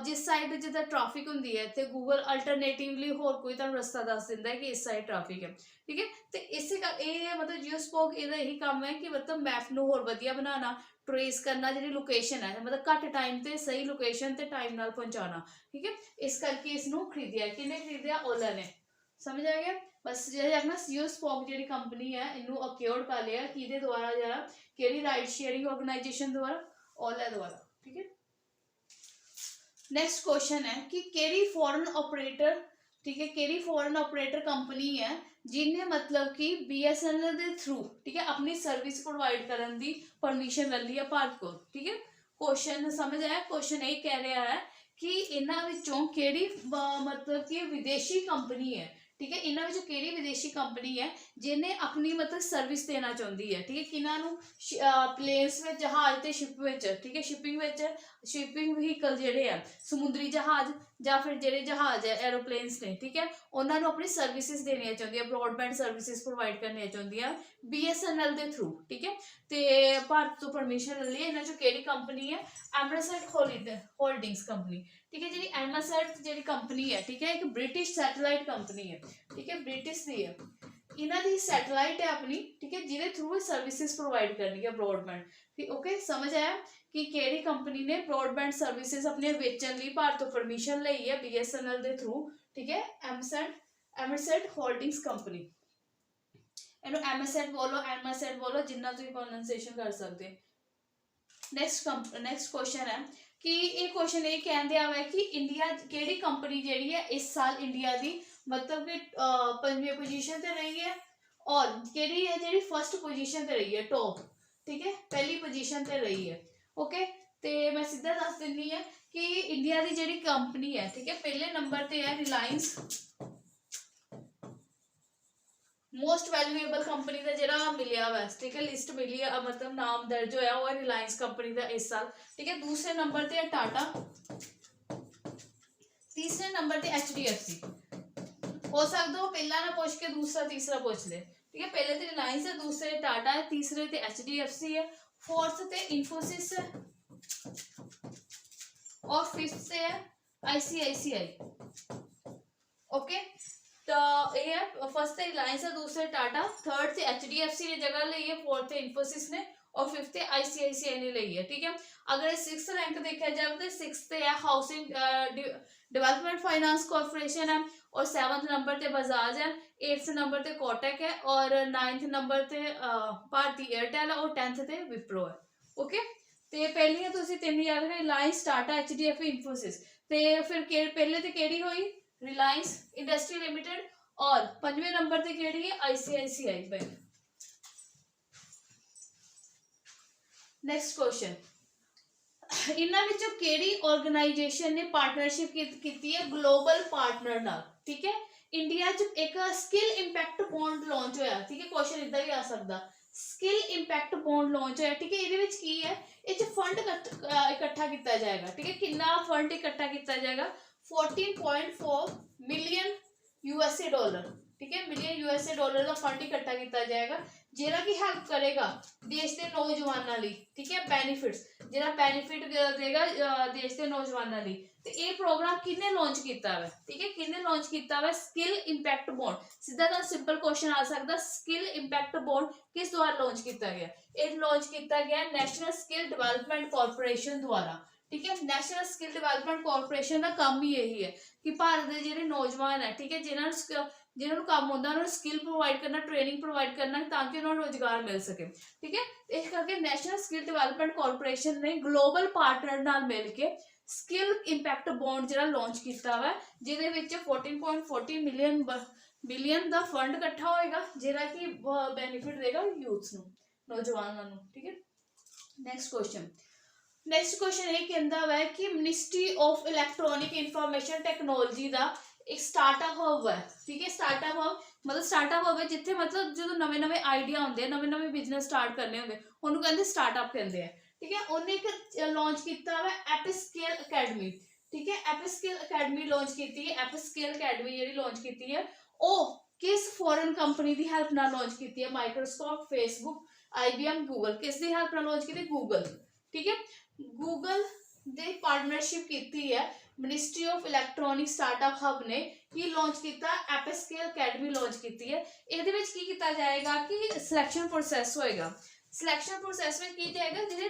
जिस साइड जिदा ट्रैफिक होंदी है तो गूगल अल्टरनेटिवली होर कोई तुहानूं रस्ता दस दिंदा है कि इस साइड ट्रैफिक है, ठीक है, तो इस मतलब जियोस्पोक इहदा यही काम है कि मतलब मैप नूं होर वधिया बनाना, ट्रेस करना, जी लोकेशन है मतलब घट टाइम से सही लोकेशन ते टाइम नाल पहुँचाना, ठीक है, इस करके इसनूं खरीदिया। किन्ने खरीदिया, ओला ने। समझ आ गया। बस जो अपना जियोस्पोक जी कंपनी है इनू अक्योर्ड कर लिया कि द्वारा जरा कि राइड शेयरिंग ऑर्गेनाइजेशन द्वारा, ओला द्वारा, ठीक है। नेक्स्ट क्वेश्चन है कि केड़ी फॉरेन ऑपरेटर, ठीक है, केड़ी फॉरेन ऑपरेटर कंपनी है जिन्हें मतलब कि बीएसएनएल के थ्रू, ठीक है, अपनी सर्विस प्रोवाइड करने की परमिशन ले ली है भारत को, ठीक है। क्वेश्चन समझ आया। क्वेश्चन ये कह रहा है कि इन्हां विचों केड़ी मतलब कि विदेशी कंपनी है, ठीक है, इन्हां विचों केड़ी विदेशी कंपनी है जिन्हें अपनी मतलब सर्विस देना चाहती है, ठीक है, किन्हां नूं प्लेन्स में जहाज ते शिप में, ठीक है, शिपिंग व्हीकल जिहड़े आ समुद्री जहाज या फिर जिहड़े जहाज है एरोप्लेन्स ने, ठीक है, उन्होंने अपनी सर्विसिज देनिया चाहती है, ब्रॉडबैंड सर्विसिज प्रोवाइड करनी चाहती है बीएसएनएल के थ्रू, ठीक है, तो भारत तो परमिशन ले ली। इन्हां चों केड़ी कंपनी है, एमएसएट होल्डिंग्स कंपनी, ठीक है, जी एमएसएट जी कंपनी है, ठीक है, एक ब्रिटिश सैटेलाइट कंपनी है, ठीक है, ब्रिटिश दी है, इन्हां दी सैटेलाइट है अपनी, ठीक है, जिहदे थ्रू सर्विसिज प्रोवाइड करनी है ब्रॉडबैंड, ठीक। ओके, समझ आया कि केड़ी कंपनी ने ब्रॉडबैंड सर्विसिज अपने बेचने लिए भारत तो परमिशन ली है बीएसएनएल के थ्रू, ठीक है, एमएसएट होल्डिंग्स कंपनी। इन्हों एमएसएट बोलो जिन्ना तुसीं प्रोनाउंसिएशन कर सकते। नेक्स्ट क्वेश्चन है कि ये क्वेश्चन ये कह दिया है कि इंडिया केड़ी कंपनी जी है इस साल इंडिया की मतलब कि 5वीं पोजीशन ते रही है, और केड़ी है जी फर्स्ट पोजीशन ते रही है, टॉप, ठीक है, पहली पोजीशन ते रही है। ओके, तो मैं सीधा दस दिनी है कि इंडिया की जी कंपनी है, ठीक है, पहले नंबर ते है रिलायंस, मोस्ट वैल्यूएबल कंपनी का जो मिलिया हुआ, ठीक है, लिस्ट मिली है मतलब नाम दर्ज होया वो है रिलायंस कंपनी का इस साल, ठीक है। दूसरे नंबर पे है टाटा, तीसरे नंबर पे एचडीएफसी। हो सकता हो पहला ना पूछ के दूसरा तीसरा पूछ ले, ठीक है, पहले तो रिलायंस है, दूसरे टाटा है, तीसरे ते एचडीएफसी है, फोर्थ ते इंफोसिस है, और फिफ्थ से है आईसीआईसीआई। ओके, तो ये फर्स्ट रिलायंस है, दूसरे टाटा, थर्ड से एचडीएफसी ने जगह ली है, फोर्थ इंफोसिस ने, और फिफ्थ आईसीआईसीआई ने ली है, ठीक है। अगर सिक्स रैंक देखा जाए तो सिक्स है हाउसिंग डेवलपमेंट फाइनेंस कॉर्पोरेशन है, और सेवंथ नंबर पे बजाज है, एट्थ नंबर पे कोटक है, और नाइन्थ नंबर पे भारती एयरटेल है, और 10th पे विप्रो है। ओके, तो पहलियां तुसीं तीन याद रखो, रिलायंस, टाटा, एचडीएफसी, इंफोसिस, तो फिर पहले तो केड़ी हुई रिलायंस इंडस्ट्री लिमिटेड, और 5वें नंबर पे केड़ी है आईसीआईसीआई बैंक। नेक्स्ट क्वेश्चन, इन्हां विचों केड़ी ऑर्गेनाइजेशन ने पार्टनरशिप की है ग्लोबल पार्टनर नाल, ठीक है, ਇੰਡੀਆ 'ਚ ਇੱਕ ਸਕਿੱਲ ਇੰਪੈਕਟ ਬੌਂਡ ਲਾਂਚ ਹੋਇਆ, ਠੀਕ ਹੈ। ਕੁਐਸਚਨ ਇਦਾਂ ਵੀ ਆ ਸਕਦਾ, ਸਕਿੱਲ ਇੰਪੈਕਟ ਬੌਂਡ ਲਾਂਚ ਹੋਇਆ, ਠੀਕ ਹੈ। ਇਹਦੇ ਵਿੱਚ ਕੀ ਹੈ, ਇਹ 'ਚ ਫੰਡ ਇਕੱਠਾ ਕੀਤਾ ਜਾਏਗਾ, ਠੀਕ ਹੈ। ਕਿੰਨਾ ਫੰਡ ਇਕੱਠਾ ਕੀਤਾ ਜਾਏਗਾ, 14.4 ਮਿਲੀਅਨ USA ਡਾਲਰ, ਠੀਕ ਹੈ। ਮਿਲੀਅਨ USA ਡਾਲਰ ਦਾ ਫੰਡ ਇਕੱਠਾ ਕੀਤਾ ਜਾਏਗਾ, ਜਿਹੜਾ ਕਿ ਹੈਲਪ ਕਰੇਗਾ ਦੇਸ਼ ਦੇ ਨੌਜਵਾਨਾਂ ਲਈ, ਠੀਕ ਹੈ। ਬੈਨੀਫਿਟਸ, ਜਿਹੜਾ ਬੈਨੀਫਿਟ ਦੇਗਾ ਦੇਸ਼ ਦੇ ਨੌਜਵਾਨਾਂ ਲਈ। ਤੇ ਇਹ ਪ੍ਰੋਗਰਾਮ ਕਿਹਨੇ ਲਾਂਚ ਕੀਤਾ ਹੈ, ਠੀਕ ਹੈ, ਕਿਹਨੇ ਲਾਂਚ ਕੀਤਾ ਹੈ, ਸਕਿੱਲ ਇੰਪੈਕਟ ਬੌਂਡ। ਸਿੱਧਾ ਤਾਂ ਸਿੰਪਲ ਕੁਐਸਚਨ ਆ ਸਕਦਾ, ਸਕਿੱਲ ਇੰਪੈਕਟ ਬੌਂਡ ਕਿਸ ਦੁਆਰਾ ਲਾਂਚ ਕੀਤਾ ਗਿਆ, ਇਹ ਲਾਂਚ ਕੀਤਾ ਗਿਆ ਨੈਸ਼ਨਲ ਸਕਿੱਲ ਡਿਵੈਲਪਮੈਂਟ ਕਾਰਪੋਰੇਸ਼ਨ ਦੁਆਰਾ, ਠੀਕ ਹੈ। ਨੈਸ਼ਨਲ ਸਕਿੱਲ ਡਿਵੈਲਪਮੈਂਟ ਕਾਰਪੋਰੇਸ਼ਨ ਦਾ ਕੰਮ ਹੀ ਇਹੀ ਹੈ ਕਿ ਭਾਰਤ ਦੇ ਜਿਹੜੇ ਨੌਜਵਾਨ ਹੈ, ਠੀਕ ਹੈ, ਜਿਨ੍ਹਾਂ ਨੂੰ ਕੰਮ ਹੁੰਦਾ ਉਹਨਾਂ ਨੂੰ ਸਕਿੱਲ ਪ੍ਰੋਵਾਈਡ ਕਰਨਾ, ਟ੍ਰੇਨਿੰਗ ਪ੍ਰੋਵਾਈਡ ਕਰਨਾ, ਤਾਂ ਕਿ ਉਹਨਾਂ ਨੂੰ ਰੁਜ਼ਗਾਰ ਮਿਲ ਸਕੇ, ਠੀਕ ਹੈ। ਇਸ ਕਰਕੇ ਨੈਸ਼ਨਲ ਸਕਿੱਲ ਡਿਵੈਲਪਮੈਂਟ ਕਾਰਪੋਰੇਸ਼ਨ ਨੇ ਗਲੋਬਲ ਪਾਰਟਨਰ ਨਾਲ ਮਿਲ ਕੇ ਸਕਿੱਲ ਇੰਪੈਕਟ ਬੌਂਡ ਜਿਹੜਾ ਲਾਂਚ ਕੀਤਾ ਵਾ, ਜਿਹਦੇ ਵਿੱਚ 14.40 ਬਿਲੀਅਨ ਦਾ ਫੰਡ ਇਕੱਠਾ ਹੋਏਗਾ, ਜਿਹੜਾ ਕਿ ਬੈਨੀਫਿਟ ਦੇਗਾ ਯੂਥਸ ਨੂੰ, ਨੌਜਵਾਨਾਂ ਨੂੰ, ਠੀਕ ਹੈ। ਨੈਕਸਟ ਕੁਐਸਚਨ ਇਹ ਕਹਿੰਦਾ ਵਾ ਕਿ ministry of electronic information technology ਦਾ ਇੱਕ ਸਟਾਰਟਅਪ ਹਬ ਹੈ, ਠੀਕ ਹੈ। ਸਟਾਰਟਅਪ ਹਬ ਮਤਲਬ ਸਟਾਰਟਅਪ ਹਬ ਹੈ ਜਿੱਥੇ ਮਤਲਬ ਜਦੋਂ ਨਵੇਂ ਆਈਡੀਆ ਹੁੰਦੇ, ਨਵੇਂ ਬਿਜ਼ਨਸ ਸਟਾਰਟ ਕਰਨੇ ਹੁੰਦੇ, ਉਹਨੂੰ ਕਹਿੰਦੇ ਸਟਾਰਟਅਪ ਕਹਿੰਦੇ ਆ, ਠੀਕ ਹੈ। ਉਹਨੇ ਇੱਕ ਲਾਂਚ ਕੀਤਾ ਵਾ ਐਪਸਕੇਲ ਅਕੈਡਮੀ, ਠੀਕ ਹੈ। ਐਪਸਕੇਲ ਅਕੈਡਮੀ ਲਾਂਚ ਕੀਤੀ ਹੈ। ਐਪਸਕੇਲ ਅਕੈਡਮੀ ਜਿਹੜੀ ਲਾਂਚ ਕੀਤੀ ਹੈ, ਉਹ ਕਿਸ ਫੋਰਨ ਕੰਪਨੀ ਦੀ ਹੈਲਪ ਨਾਲ ਲਾਂਚ ਕੀਤੀ ਹੈ, ਮਾਈਕਰੋਸੌਫਟ, ਫੇਸਬੁੱਕ, IBM, ਗੂਗਲ, ਕਿਸ ਦੀ ਹੈਲਪ ਨਾਲ ਲਾਂਚ ਕੀਤੀ, ਗੂਗਲ, ਠੀਕ ਹੈ। ਗੂਗਲ ਦੇ ਪਾਰਟਨਰਸ਼ਿਪ ਕੀਤੀ ਹੈ ਮਿਨਿਸਟਰੀ ਆਫ ਇਲੈਕਟ੍ਰੋਨਿਕ ਸਟਾਰਟਅਪ ਹਬ ਨੇ, ਕੀ ਲਾਂਚ ਕੀਤਾ, ਐਪਸਕੇਲ ਅਕੈਡਮੀ ਲਾਂਚ ਕੀਤੀ ਹੈ। ਇਹਦੇ ਵਿੱਚ ਕੀ ਕੀਤਾ ਜਾਏਗਾ ਕਿ ਸਿਲੈਕਸ਼ਨ ਪ੍ਰੋਸੈਸ ਹੋਏਗਾ, ਸਿਲੈਕਸ਼ਨ ਪ੍ਰੋਸੈਸ ਵਿੱਚ ਕੀ ਜਾਏਗਾ, ਜਿਹੜੇ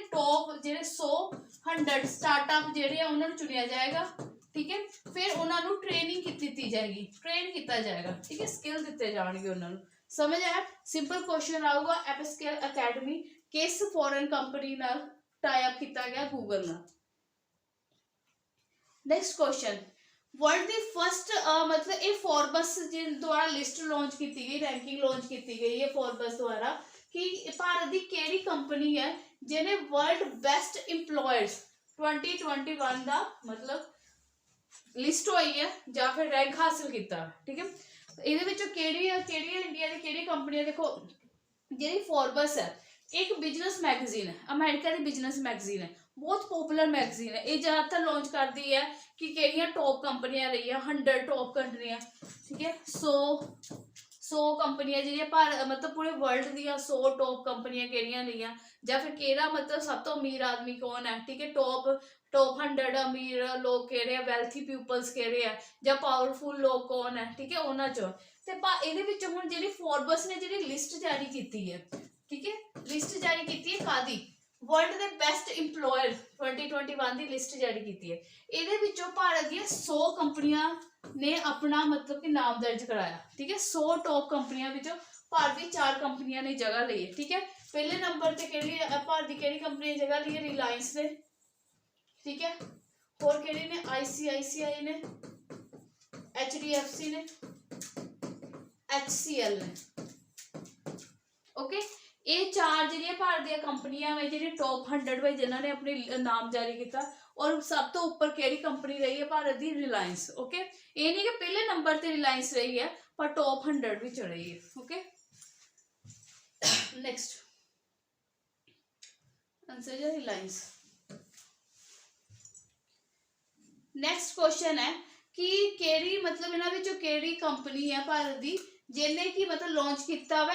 100 ਸਟਾਰਟਅਪ ਜਿਹੜੇ ਆ ਉਹਨਾਂ ਨੂੰ ਚੁਣਿਆ ਜਾਏਗਾ, ਠੀਕ ਹੈ। ਫਿਰ ਉਹਨਾਂ ਨੂੰ ਟ੍ਰੇਨਿੰਗ ਦਿੱਤੀ ਜਾਏਗੀ, ਟ੍ਰੇਨ ਕੀਤਾ ਜਾਏਗਾ, ਠੀਕ ਹੈ। ਸਕਿੱਲ ਦਿੱਤੇ ਜਾਣਗੇ ਉਹਨਾਂ ਨੂੰ। ਸਮਝ ਆਇਆ, ਸਿੰਪਲ ਕੁਐਸਚਨ ਆਊਗਾ, ਐਪਸਕੇਲ ਅਕੈਡਮੀ ਕਿਸ ਫੋਰਨ ਕੰਪਨੀ ਨਾਲ ਟਾਈ ਅਪ ਕੀਤਾ ਗਿਆ, ਗੂਗਲ ਨਾਲ। ਨੈਕਸਟ ਕੁਐਸਚਨ, ਵਰਲਡ ਦੀ ਫਸਟ ਮਤਲਬ ਇਹ ਫੋਰਬਸ ਦੁਆਰਾ ਲਿਸਟ ਲਾਂਚ ਕੀਤੀ ਗਈ, ਰੈਂਕਿੰਗ ਲਾਂਚ ਕੀਤੀ ਗਈ ਹੈ ਫੋਰਬਸ ਦੁਆਰਾ, ਕਿ ਭਾਰਤ ਦੀ ਕਿਹੜੀ ਕੰਪਨੀ ਹੈ ਜਿਹਨੇ ਵਰਲਡ ਬੈਸਟ ਇੰਪਲੋਇਰਸ 2021 ਦਾ ਮਤਲਬ ਲਿਸਟ ਹੋਈ ਹੈ ਜਾਂ ਫਿਰ ਰੈਂਕ ਹਾਸਿਲ ਕੀਤਾ, ਠੀਕ ਹੈ। ਇਹਦੇ ਵਿੱਚੋਂ ਕਿਹੜੀਆਂ ਇੰਡੀਆ ਦੀ ਕਿਹੜੀ ਕੰਪਨੀਆਂ, ਦੇਖੋ ਜਿਹੜੀ ਫੋਰਬਸ ਹੈ ਇੱਕ ਬਿਜ਼ਨਸ ਮੈਗਜ਼ੀਨ ਹੈ, ਅਮਰੀਕਾ ਦੀ ਬਿਜ਼ਨਸ ਮੈਗਜ਼ੀਨ ਹੈ, ਬਹੁਤ ਪੋਪੂਲਰ ਮੈਗਜ਼ੀਨ ਹੈ। ਇਹ ਜ਼ਿਆਦਾਤਰ ਲਾਂਚ ਕਰਦੀ ਹੈ ਕਿ ਕਿਹੜੀਆਂ ਟੌਪ ਕੰਪਨੀਆਂ ਰਹੀਆਂ, 100 ਟੌਪ ਕੰਟਰੀਆਂ, ਠੀਕ ਹੈ। 100 ਕੰਪਨੀਆਂ ਜਿਹੜੀਆਂ ਮਤਲਬ ਪੂਰੇ ਵਰਲਡ ਦੀਆਂ 100 ਟੌਪ ਕੰਪਨੀਆਂ ਕਿਹੜੀਆਂ ਰਹੀਆਂ, ਜਾਂ ਫਿਰ ਕਿਹੜਾ ਮਤਲਬ ਸਭ ਤੋਂ ਅਮੀਰ ਆਦਮੀ ਕੌਣ ਹੈ, ਠੀਕ ਹੈ। ਟੌਪ 100 ਅਮੀਰ ਲੋਕ ਕਿਹੜੇ ਆ, ਵੈਲਥੀ ਪੀਪਲਸ ਕਿਹੜੇ ਆ, ਜਾਂ ਪਾਵਰਫੁਲ ਲੋਕ ਕੌਣ ਹੈ, ਠੀਕ ਹੈ, ਉਹਨਾਂ ਚੋਂ। ਤੇ ਇਹਦੇ ਵਿੱਚ ਹੁਣ ਜਿਹੜੀ ਫੋਰਬਸ ਨੇ ਜਿਹੜੀ ਲਿਸਟ ਜਾਰੀ ਕੀਤੀ ਹੈ, ਠੀਕ ਹੈ, ਲਿਸਟ ਜਾਰੀ ਕੀਤੀ ਹੈ ਕਾਦੀ, ਵਰਲਡ ਦੇ ਬੈਸਟ ਇੰਪਲੋਇਰ 2021 ਦੀ ਲਿਸਟ ਜਾਰੀ ਕੀਤੀ ਹੈ। ਇਹਦੇ ਵਿੱਚੋਂ ਭਾਰਤ ਦੀਆਂ 100 ਕੰਪਨੀਆਂ ਨੇ ਆਪਣਾ ਮਤਲਬ ਕਿ ਨਾਮ ਦਰਜ ਕਰਾਇਆ, ਠੀਕ ਹੈ। 100 ਟੌਪ ਕੰਪਨੀਆਂ ਵਿੱਚੋਂ ਭਾਰਤ ਦੀ 4 ਕੰਪਨੀਆਂ ਨੇ ਜਗ੍ਹਾ ਲਈ ਹੈ, ਠੀਕ ਹੈ। ਪਹਿਲੇ ਨੰਬਰ ਤੇ ਕਿਹੜੀ ਭਾਰਤ ਦੀ ਕਿਹੜੀ ਕੰਪਨੀ ਨੇ ਜਗ੍ਹਾ ਲਈ ਹੈ, ਰਿਲਾਇੰਸ ਨੇ, ਠੀਕ ਹੈ। ਹੋਰ ਕਿਹੜੀ ਨੇ, ICICI ਨੇ, HDFC ਨੇ, HCL ਨੇ, ਓਕੇ। ਇਹ 4 ਜਿਹੜੀਆਂ ਭਾਰਤ ਦੀਆਂ ਕੰਪਨੀਆਂ ਵੇ ਜਿਹੜੀ ਟੌਪ 100 ਵੇ ਜਿਨ੍ਹਾਂ ਨੇ ਆਪਣੇ ਨਾਮ ਜਾਰੀ ਕੀਤਾ, ਔਰ ਸਭ ਤੋਂ ਉੱਪਰ ਕਿਹੜੀ ਕੰਪਨੀ ਰਹੀ ਹੈ ਭਾਰਤ ਦੀ, ਰਿਲਾਇੰਸ, ਓਕੇ। ਇਹ ਨਹੀਂ ਕਿ ਪਹਿਲੇ ਨੰਬਰ ਤੇ ਰਿਲਾਇੰਸ ਰਹੀ ਹੈ, ਪਰ ਟੌਪ 100 ਵਿੱਚ ਰਹੀ ਹੈ, ਓਕੇ। ਨੈਕਸਟ ਆंसर है रिलायंस। ਨੈਕਸਟ ਕੁਐਸਚਨ ਹੈ ਕਿ ਕਿਹੜੀ ਮਤਲਬ ਇਹਨਾਂ ਵਿੱਚੋਂ ਕਿਹੜੀ ਕੰਪਨੀ ਹੈ ਭਾਰਤ ਦੀ ਜਿਹਨੇ ਕੀ ਮਤਲਬ ਲਾਂਚ ਕੀਤਾ ਵਾ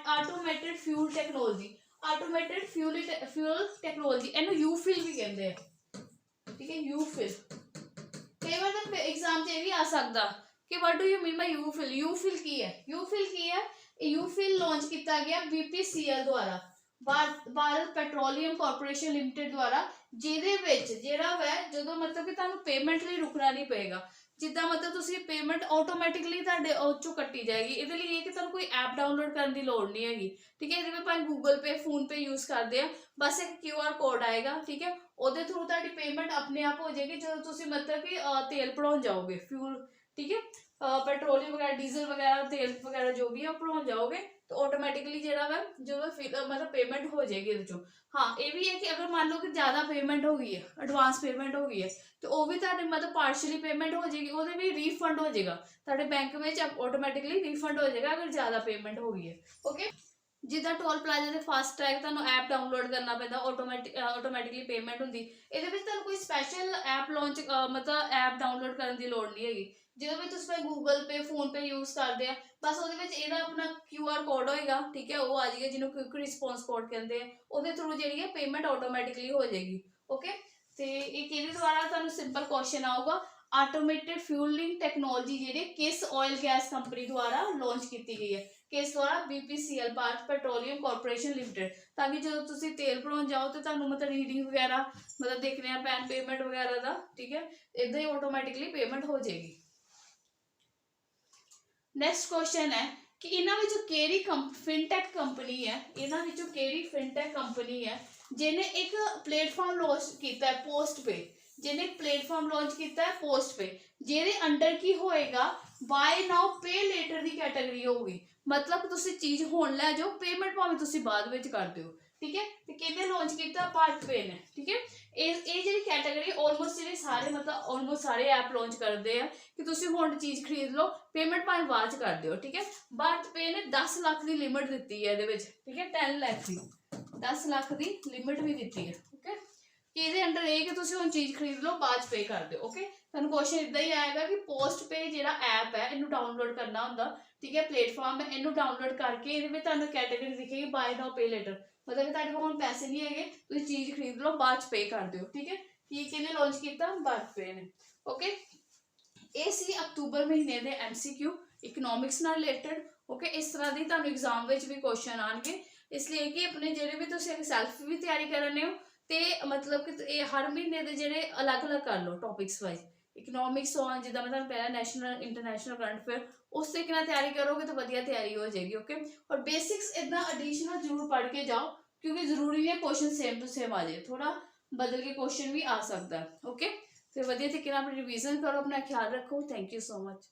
automated fuel technology, automated fuel technology, ਇਹਨੂੰ ਯੂਫਿਲ ਵੀ ਕਹਿੰਦੇ ਆ, ਠੀਕ ਹੈ। ਯੂਫਿਲ ਕਈ ਵਾਰ ਤਾਂ ਐਗਜ਼ਾਮ 'ਚ ਇਹ ਵੀ ਆ ਸਕਦਾ ਕਿ ਵਾਟ ਡੂ ਯੂ ਮੀਨ ਬਾਈ ਯੂਫਿਲ, ਯੂਫਿਲ ਕੀ ਹੈ, ਯੂਫਿਲ ਕੀ ਹੈ, ਯੂਫਿਲ ਲਾਂਚ ਕੀਤਾ ਗਿਆ BPCL ਦੁਆਰਾ, ਭਾਰਤ ਪੈਟਰੋਲੀਅਮ ਕਾਰਪੋਰੇਸ਼ਨ ਲਿਮਟਿਡ ਦੁਆਰਾ, ਜਿਹਦੇ ਵਿੱਚ ਜਿਹੜਾ ਵੈ ਜਦੋਂ ਮਤਲਬ ਕਿ ਤੁਹਾਨੂੰ ਪੇਮੈਂਟ ਲਈ ਰੁਕਣਾ ਨਹੀਂ ਪਏਗਾ, ਜਿੱਦਾਂ ਮਤਲਬ ਤੁਸੀਂ ਪੇਮੈਂਟ ਆਟੋਮੈਟਿਕਲੀ ਤੁਹਾਡੇ ਉਹ 'ਚੋਂ ਕੱਟੀ ਜਾਏਗੀ। ਇਹਦੇ ਲਈ ਇਹ ਕਿ ਤੁਹਾਨੂੰ ਕੋਈ ਐਪ ਡਾਊਨਲੋਡ ਕਰਨ ਦੀ ਲੋੜ ਨਹੀਂ ਹੈਗੀ, ਠੀਕ ਹੈ। ਜਿਵੇਂ ਭਾਵੇਂ ਗੂਗਲ ਪੇ, ਫੋਨ ਪੇ ਯੂਜ਼ ਕਰਦੇ ਆ, ਬਸ ਇੱਕ QR ਕੋਡ ਆਏਗਾ, ਠੀਕ ਹੈ, ਉਹਦੇ ਥਰੂ ਤੁਹਾਡੀ ਪੇਮੈਂਟ ਆਪਣੇ ਆਪ ਹੋ ਜਾਏਗੀ ਜਦੋਂ ਤੁਸੀਂ ਮਤਲਬ ਕਿ ਤੇਲ ਭਰਾਉਣ ਜਾਓਗੇ, ਫਿਊਲ, ਠੀਕ ਹੈ, ਪੈਟਰੋਲੀਅਮ ਵਗੈਰਾ, ਡੀਜ਼ਲ ਵਗੈਰਾ, ਤੇਲ ਵਗੈਰਾ ਜੋ ਵੀ ਹੈ ਉਹ ਭਰਾਉਣ ਜਾਓਗੇ, तो ऑटोमैटिकली ਜਿਹੜਾ ਵਾ ਜਦੋਂ मतलब पेमेंट हो जाएगी ਇਹਦੇ ਚੋਂ। हाँ ये भी है कि अगर मान लो कि ज़्यादा पेमेंट हो गई है, एडवांस पेमेंट हो गई है, तो वो भी ਤੁਹਾਡੇ मतलब पार्शली पेमेंट हो जाएगी, ਉਹਦੇ ਵੀ रीफंड हो जाएगा ਤੁਹਾਡੇ बैंक ਵਿੱਚ ऑटोमैटिकली रीफंड हो जाएगा अगर ज़्यादा पेमेंट हो गई है। ओके, ਜਿੱਦਾਂ ਟੋਲ ਪਲਾਜ਼ਾ ਤੇ ਫਾਸਟ ਟਰੈਕ ਤੁਹਾਨੂੰ ਐਪ ਡਾਊਨਲੋਡ ਕਰਨਾ ਪੈਂਦਾ, ਆਟੋਮੈਟਿਕਲੀ ਪੇਮੈਂਟ ਹੁੰਦੀ। ਇਹਦੇ ਵਿੱਚ ਤੁਹਾਨੂੰ ਕੋਈ ਸਪੈਸ਼ਲ ਐਪ ਲਾਂਚ ਮਤਲਬ ਐਪ ਡਾਊਨਲੋਡ ਕਰਨ ਦੀ ਲੋੜ ਨਹੀਂ ਹੈਗੀ। ਜਦੋਂ ਵੀ ਤੁਸੀਂ ਭਾਈ ਗੂਗਲ ਪੇ ਫੋਨ ਪੇ ਯੂਜ਼ ਕਰਦੇ ਆ, ਬਸ ਉਹਦੇ ਵਿੱਚ ਇਹਦਾ ਆਪਣਾ QR ਕੋਡ ਹੋਏਗਾ, ਠੀਕ ਹੈ, ਉਹ ਆ ਜਾਏਗਾ ਜਿਹਨੂੰ ਕੁਇਕ ਰਿਸਪੌਂਸ ਕੋਡ ਕਹਿੰਦੇ ਆ, ਉਹਦੇ ਥਰੂ ਜਿਹੜੀ ਹੈ ਪੇਮੈਂਟ ਆਟੋਮੈਟਿਕਲੀ ਹੋ ਜਾਏਗੀ। ਓਕੇ, ਤੇ ਇਹ ਕਿਹਦੇ ਦੁਆਰਾ ਤੁਹਾਨੂੰ ਸਿੰਪਲ ਕੁਐਸਚਨ ਆਊਗਾ, ਆਟੋਮੇਟਿਡ ਫਿਊਲਿੰਗ ਟੈਕਨੋਲੋਜੀ ਜਿਹੜੀ ਕਿਸ ਆਇਲ ਗੈਸ ਕੰਪਨੀ ਦੁਆਰਾ ਲਾਂਚ ਕੀਤੀ ਗਈ ਹੈ, ਕਿਸ ਦੁਆਰਾ BPCL Bharat petroleum corporation limited, ਤਾਂ ਕਿ ਜਦੋਂ ਤੁਸੀਂ ਤੇਲ ਭਰਾਉਣ ਜਾਓ ਤੇ ਤੁਹਾਨੂੰ मतलब ਰੀਡਿੰਗ ਵਗੈਰਾ मतलब ਦੇਖਣੇ ਆ ਪੈਨ ਪੇਮੈਂਟ ਵਗੈਰਾ ਦਾ, ਠੀਕ ਹੈ, ਇਦਾਂ ਹੀ ਆਟੋਮੈਟਿਕਲੀ ਪੇਮੈਂਟ ਹੋ ਜਾਏਗੀ। ਨੈਕਸਟ ਕੁਐਸਚਨ ਹੈ ਕਿ ਇਹਨਾਂ ਵਿੱਚੋਂ ਕਿਹੜੀ ਫਿਨਟੈਕ ਕੰਪਨੀ ਹੈ, ਇਹਨਾਂ ਵਿੱਚੋਂ ਕਿਹੜੀ ਫਿਨਟੈਕ ਕੰਪਨੀ ਹੈ ਜਿਹਨੇ ਇੱਕ ਪਲੇਟਫਾਰਮ ਲਾਂਚ ਕੀਤਾ ਹੈ ਪੋਸਟਪੇ, ਜਿਹਨੇ ਪਲੇਟਫਾਰਮ ਲਾਂਚ ਕੀਤਾ ਹੈ ਪੋਸਟਪੇ, ਜਿਹਦੇ ਅੰਡਰ ਕੀ ਹੋਏਗਾ, ਬਾਏ ਨਾਓ ਪੇ ਲੇਟਰ ਦੀ ਕੈਟਾਗਰੀ ਹੋਊਗੀ। मतलब ਤੁਸੀਂ ਚੀਜ਼ ਹੁਣ ਲੈ ਜਾਓ, ਪੇਮੈਂਟ ਭਾਵੇਂ ਤੁਸੀਂ ਬਾਅਦ ਵਿੱਚ ਕਰ ਦਿਓ, ਠੀਕ ਹੈ। ਤੇ ਕਿਹਨੇ ਲਾਂਚ ਕੀਤਾ, ਭਾਰਤ ਪੇ ਨੇ, ਠੀਕ ਹੈ। ਇਹ ਜਿਹੜੀ ਕੈਟਾਗਰੀ ਆਲਮੋਸਟ ਜਿਹੜੇ ਸਾਰੇ मतलब ਆਲਮੋਸਟ ਸਾਰੇ ਐਪ ਲਾਂਚ ਕਰਦੇ ਆ ਕਿ ਤੁਸੀਂ ਹੁਣ ਚੀਜ਼ ਖਰੀਦ ਲਓ, ਪੇਮੈਂਟ ਭਾਵੇਂ ਬਾਅਦ ਚ ਕਰ ਦਿਓ, ਠੀਕ ਹੈ। ਭਾਰਤ ਪੇ ਨੇ 10 ਲੱਖ ਦੀ ਲਿਮਿਟ ਦਿੱਤੀ ਹੈ ਇਹਦੇ ਵਿੱਚ, ਠੀਕ ਹੈ, 10 ਲੱਖ ਦੀ 10 ਲੱਖ ਦੀ ਲਿਮਿਟ ਵੀ ਦਿੱਤੀ ਹੈ। ਓਕੇ, ਕਿ ਇਹਦੇ ਅੰਡਰ ਇਹ ਕਿ ਤੁਸੀਂ ਹੁਣ ਚੀਜ਼ ਖਰੀਦ ਲਓ, ਬਾਅਦ ਚ ਪੇ ਕਰ ਦਿਓ। ਓਕੇ, ਤੁਹਾਨੂੰ ਕੁਐਸਚਨ ਇਦਾਂ ਹੀ ਆਏਗਾ ਕਿ ਪੋਸਟ ਪੇ ਜਿਹੜਾ ਐਪ ਹੈ ਇਹਨੂੰ ਡਾਊਨਲੋਡ ਕਰਨਾ ਹੁੰਦਾ, ਠੀਕ ਹੈ, ਪਲੇਟਫਾਰਮ ਹੈ, ਇਹਨੂੰ ਡਾਊਨਲੋਡ ਕਰਕੇ ਇਹਦੇ ਵਿੱਚ ਤੁਹਾਨੂੰ ਕੈਟਾਗਰੀ ਦਿਖੇਗੀ ਬਾਏ ਨਾਓ ਪੇ ਲੇਟਰ, मतलब कि ਤੁਹਾਡੇ ਕੋਲ ਹੁਣ ਪੈਸੇ ਨਹੀਂ ਹੈਗੇ, ਤੁਸੀਂ ਚੀਜ਼ ਖਰੀਦ ਲਓ, ਬਾਅਦ ਚ ਪੇ ਕਰ ਦਿਓ, ਠੀਕ ਹੈ। ਕੀ ਕਿਹਨੇ ਲਾਂਚ ਕੀਤਾ, ਭਾਰਤ ਪੇ ਨੇ। ਓਕੇ, ਇਹ ਸੀ ਅਕਤੂਬਰ ਮਹੀਨੇ ਦੇ MCQ ਇਕਨੋਮਿਕਸ ਨਾਲ ਰਿਲੇਟਡ। ਓਕੇ, ਇਸ ਤਰ੍ਹਾਂ ਦੀ ਤੁਹਾਨੂੰ ਐਗਜ਼ਾਮ ਵਿੱਚ ਵੀ ਕੁਐਸਚਨ ਆਣਗੇ, ਇਸ ਲਈ ਕਿ ਆਪਣੇ ਜਿਹੜੇ ਵੀ ਤੁਸੀਂ ਸੈਲਫ ਵੀ ਤਿਆਰੀ ਕਰਨੇ ਹੋ ਤੇ मतलब ਕਿ ਇਹ ਹਰ ਮਹੀਨੇ ਦੇ ਜਿਹੜੇ ਅਲੱਗ-ਅਲੱਗ ਕਰ ਲਓ ਟੌਪਿਕਸ ਵਾਈਜ਼। ਇਕਨੋਮਿਕਸ ਹੋਣ, ਜਿੱਦਾਂ ਮੈਂ ਤੁਹਾਨੂੰ ਪਹਿਲਾਂ ਨੈਸ਼ਨਲ ਇੰਟਰਨੈਸ਼ਨਲ ਕਰੰਟ ਅਫੇਅਰ, ਉਸ ਤਰੀਕੇ ਨਾਲ ਤਿਆਰੀ ਕਰੋਗੇ ਤਾਂ ਵਧੀਆ ਤਿਆਰੀ ਹੋ ਜਾਏਗੀ। ਓਕੇ, ਔਰ ਬੇਸਿਕਸ ਇਦਾਂ ਐਡੀਸ਼ਨਲ ਜ਼ਰੂਰ ਪੜ੍ਹ ਕੇ ਜਾਓ, ਕਿਉਂਕਿ ਜ਼ਰੂਰੀ ਹੈ ਕੁਐਸਚਨ ਸੇਮ ਟੂ ਸੇਮ ਆ ਜਾਏ, ਥੋੜਾ ਬਦਲ ਕੇ ਕੁਐਸਚਨ ਵੀ ਆ ਸਕਦਾ। ਓਕੇ, ਫਿਰ ਵਧੀਆ ਤਰੀਕੇ ਨਾਲ ਆਪਣੀ ਰਿਵੀਜ਼ਨ ਕਰੋ, ਆਪਣਾ ਖਿਆਲ ਰੱਖੋ। Thank you so much.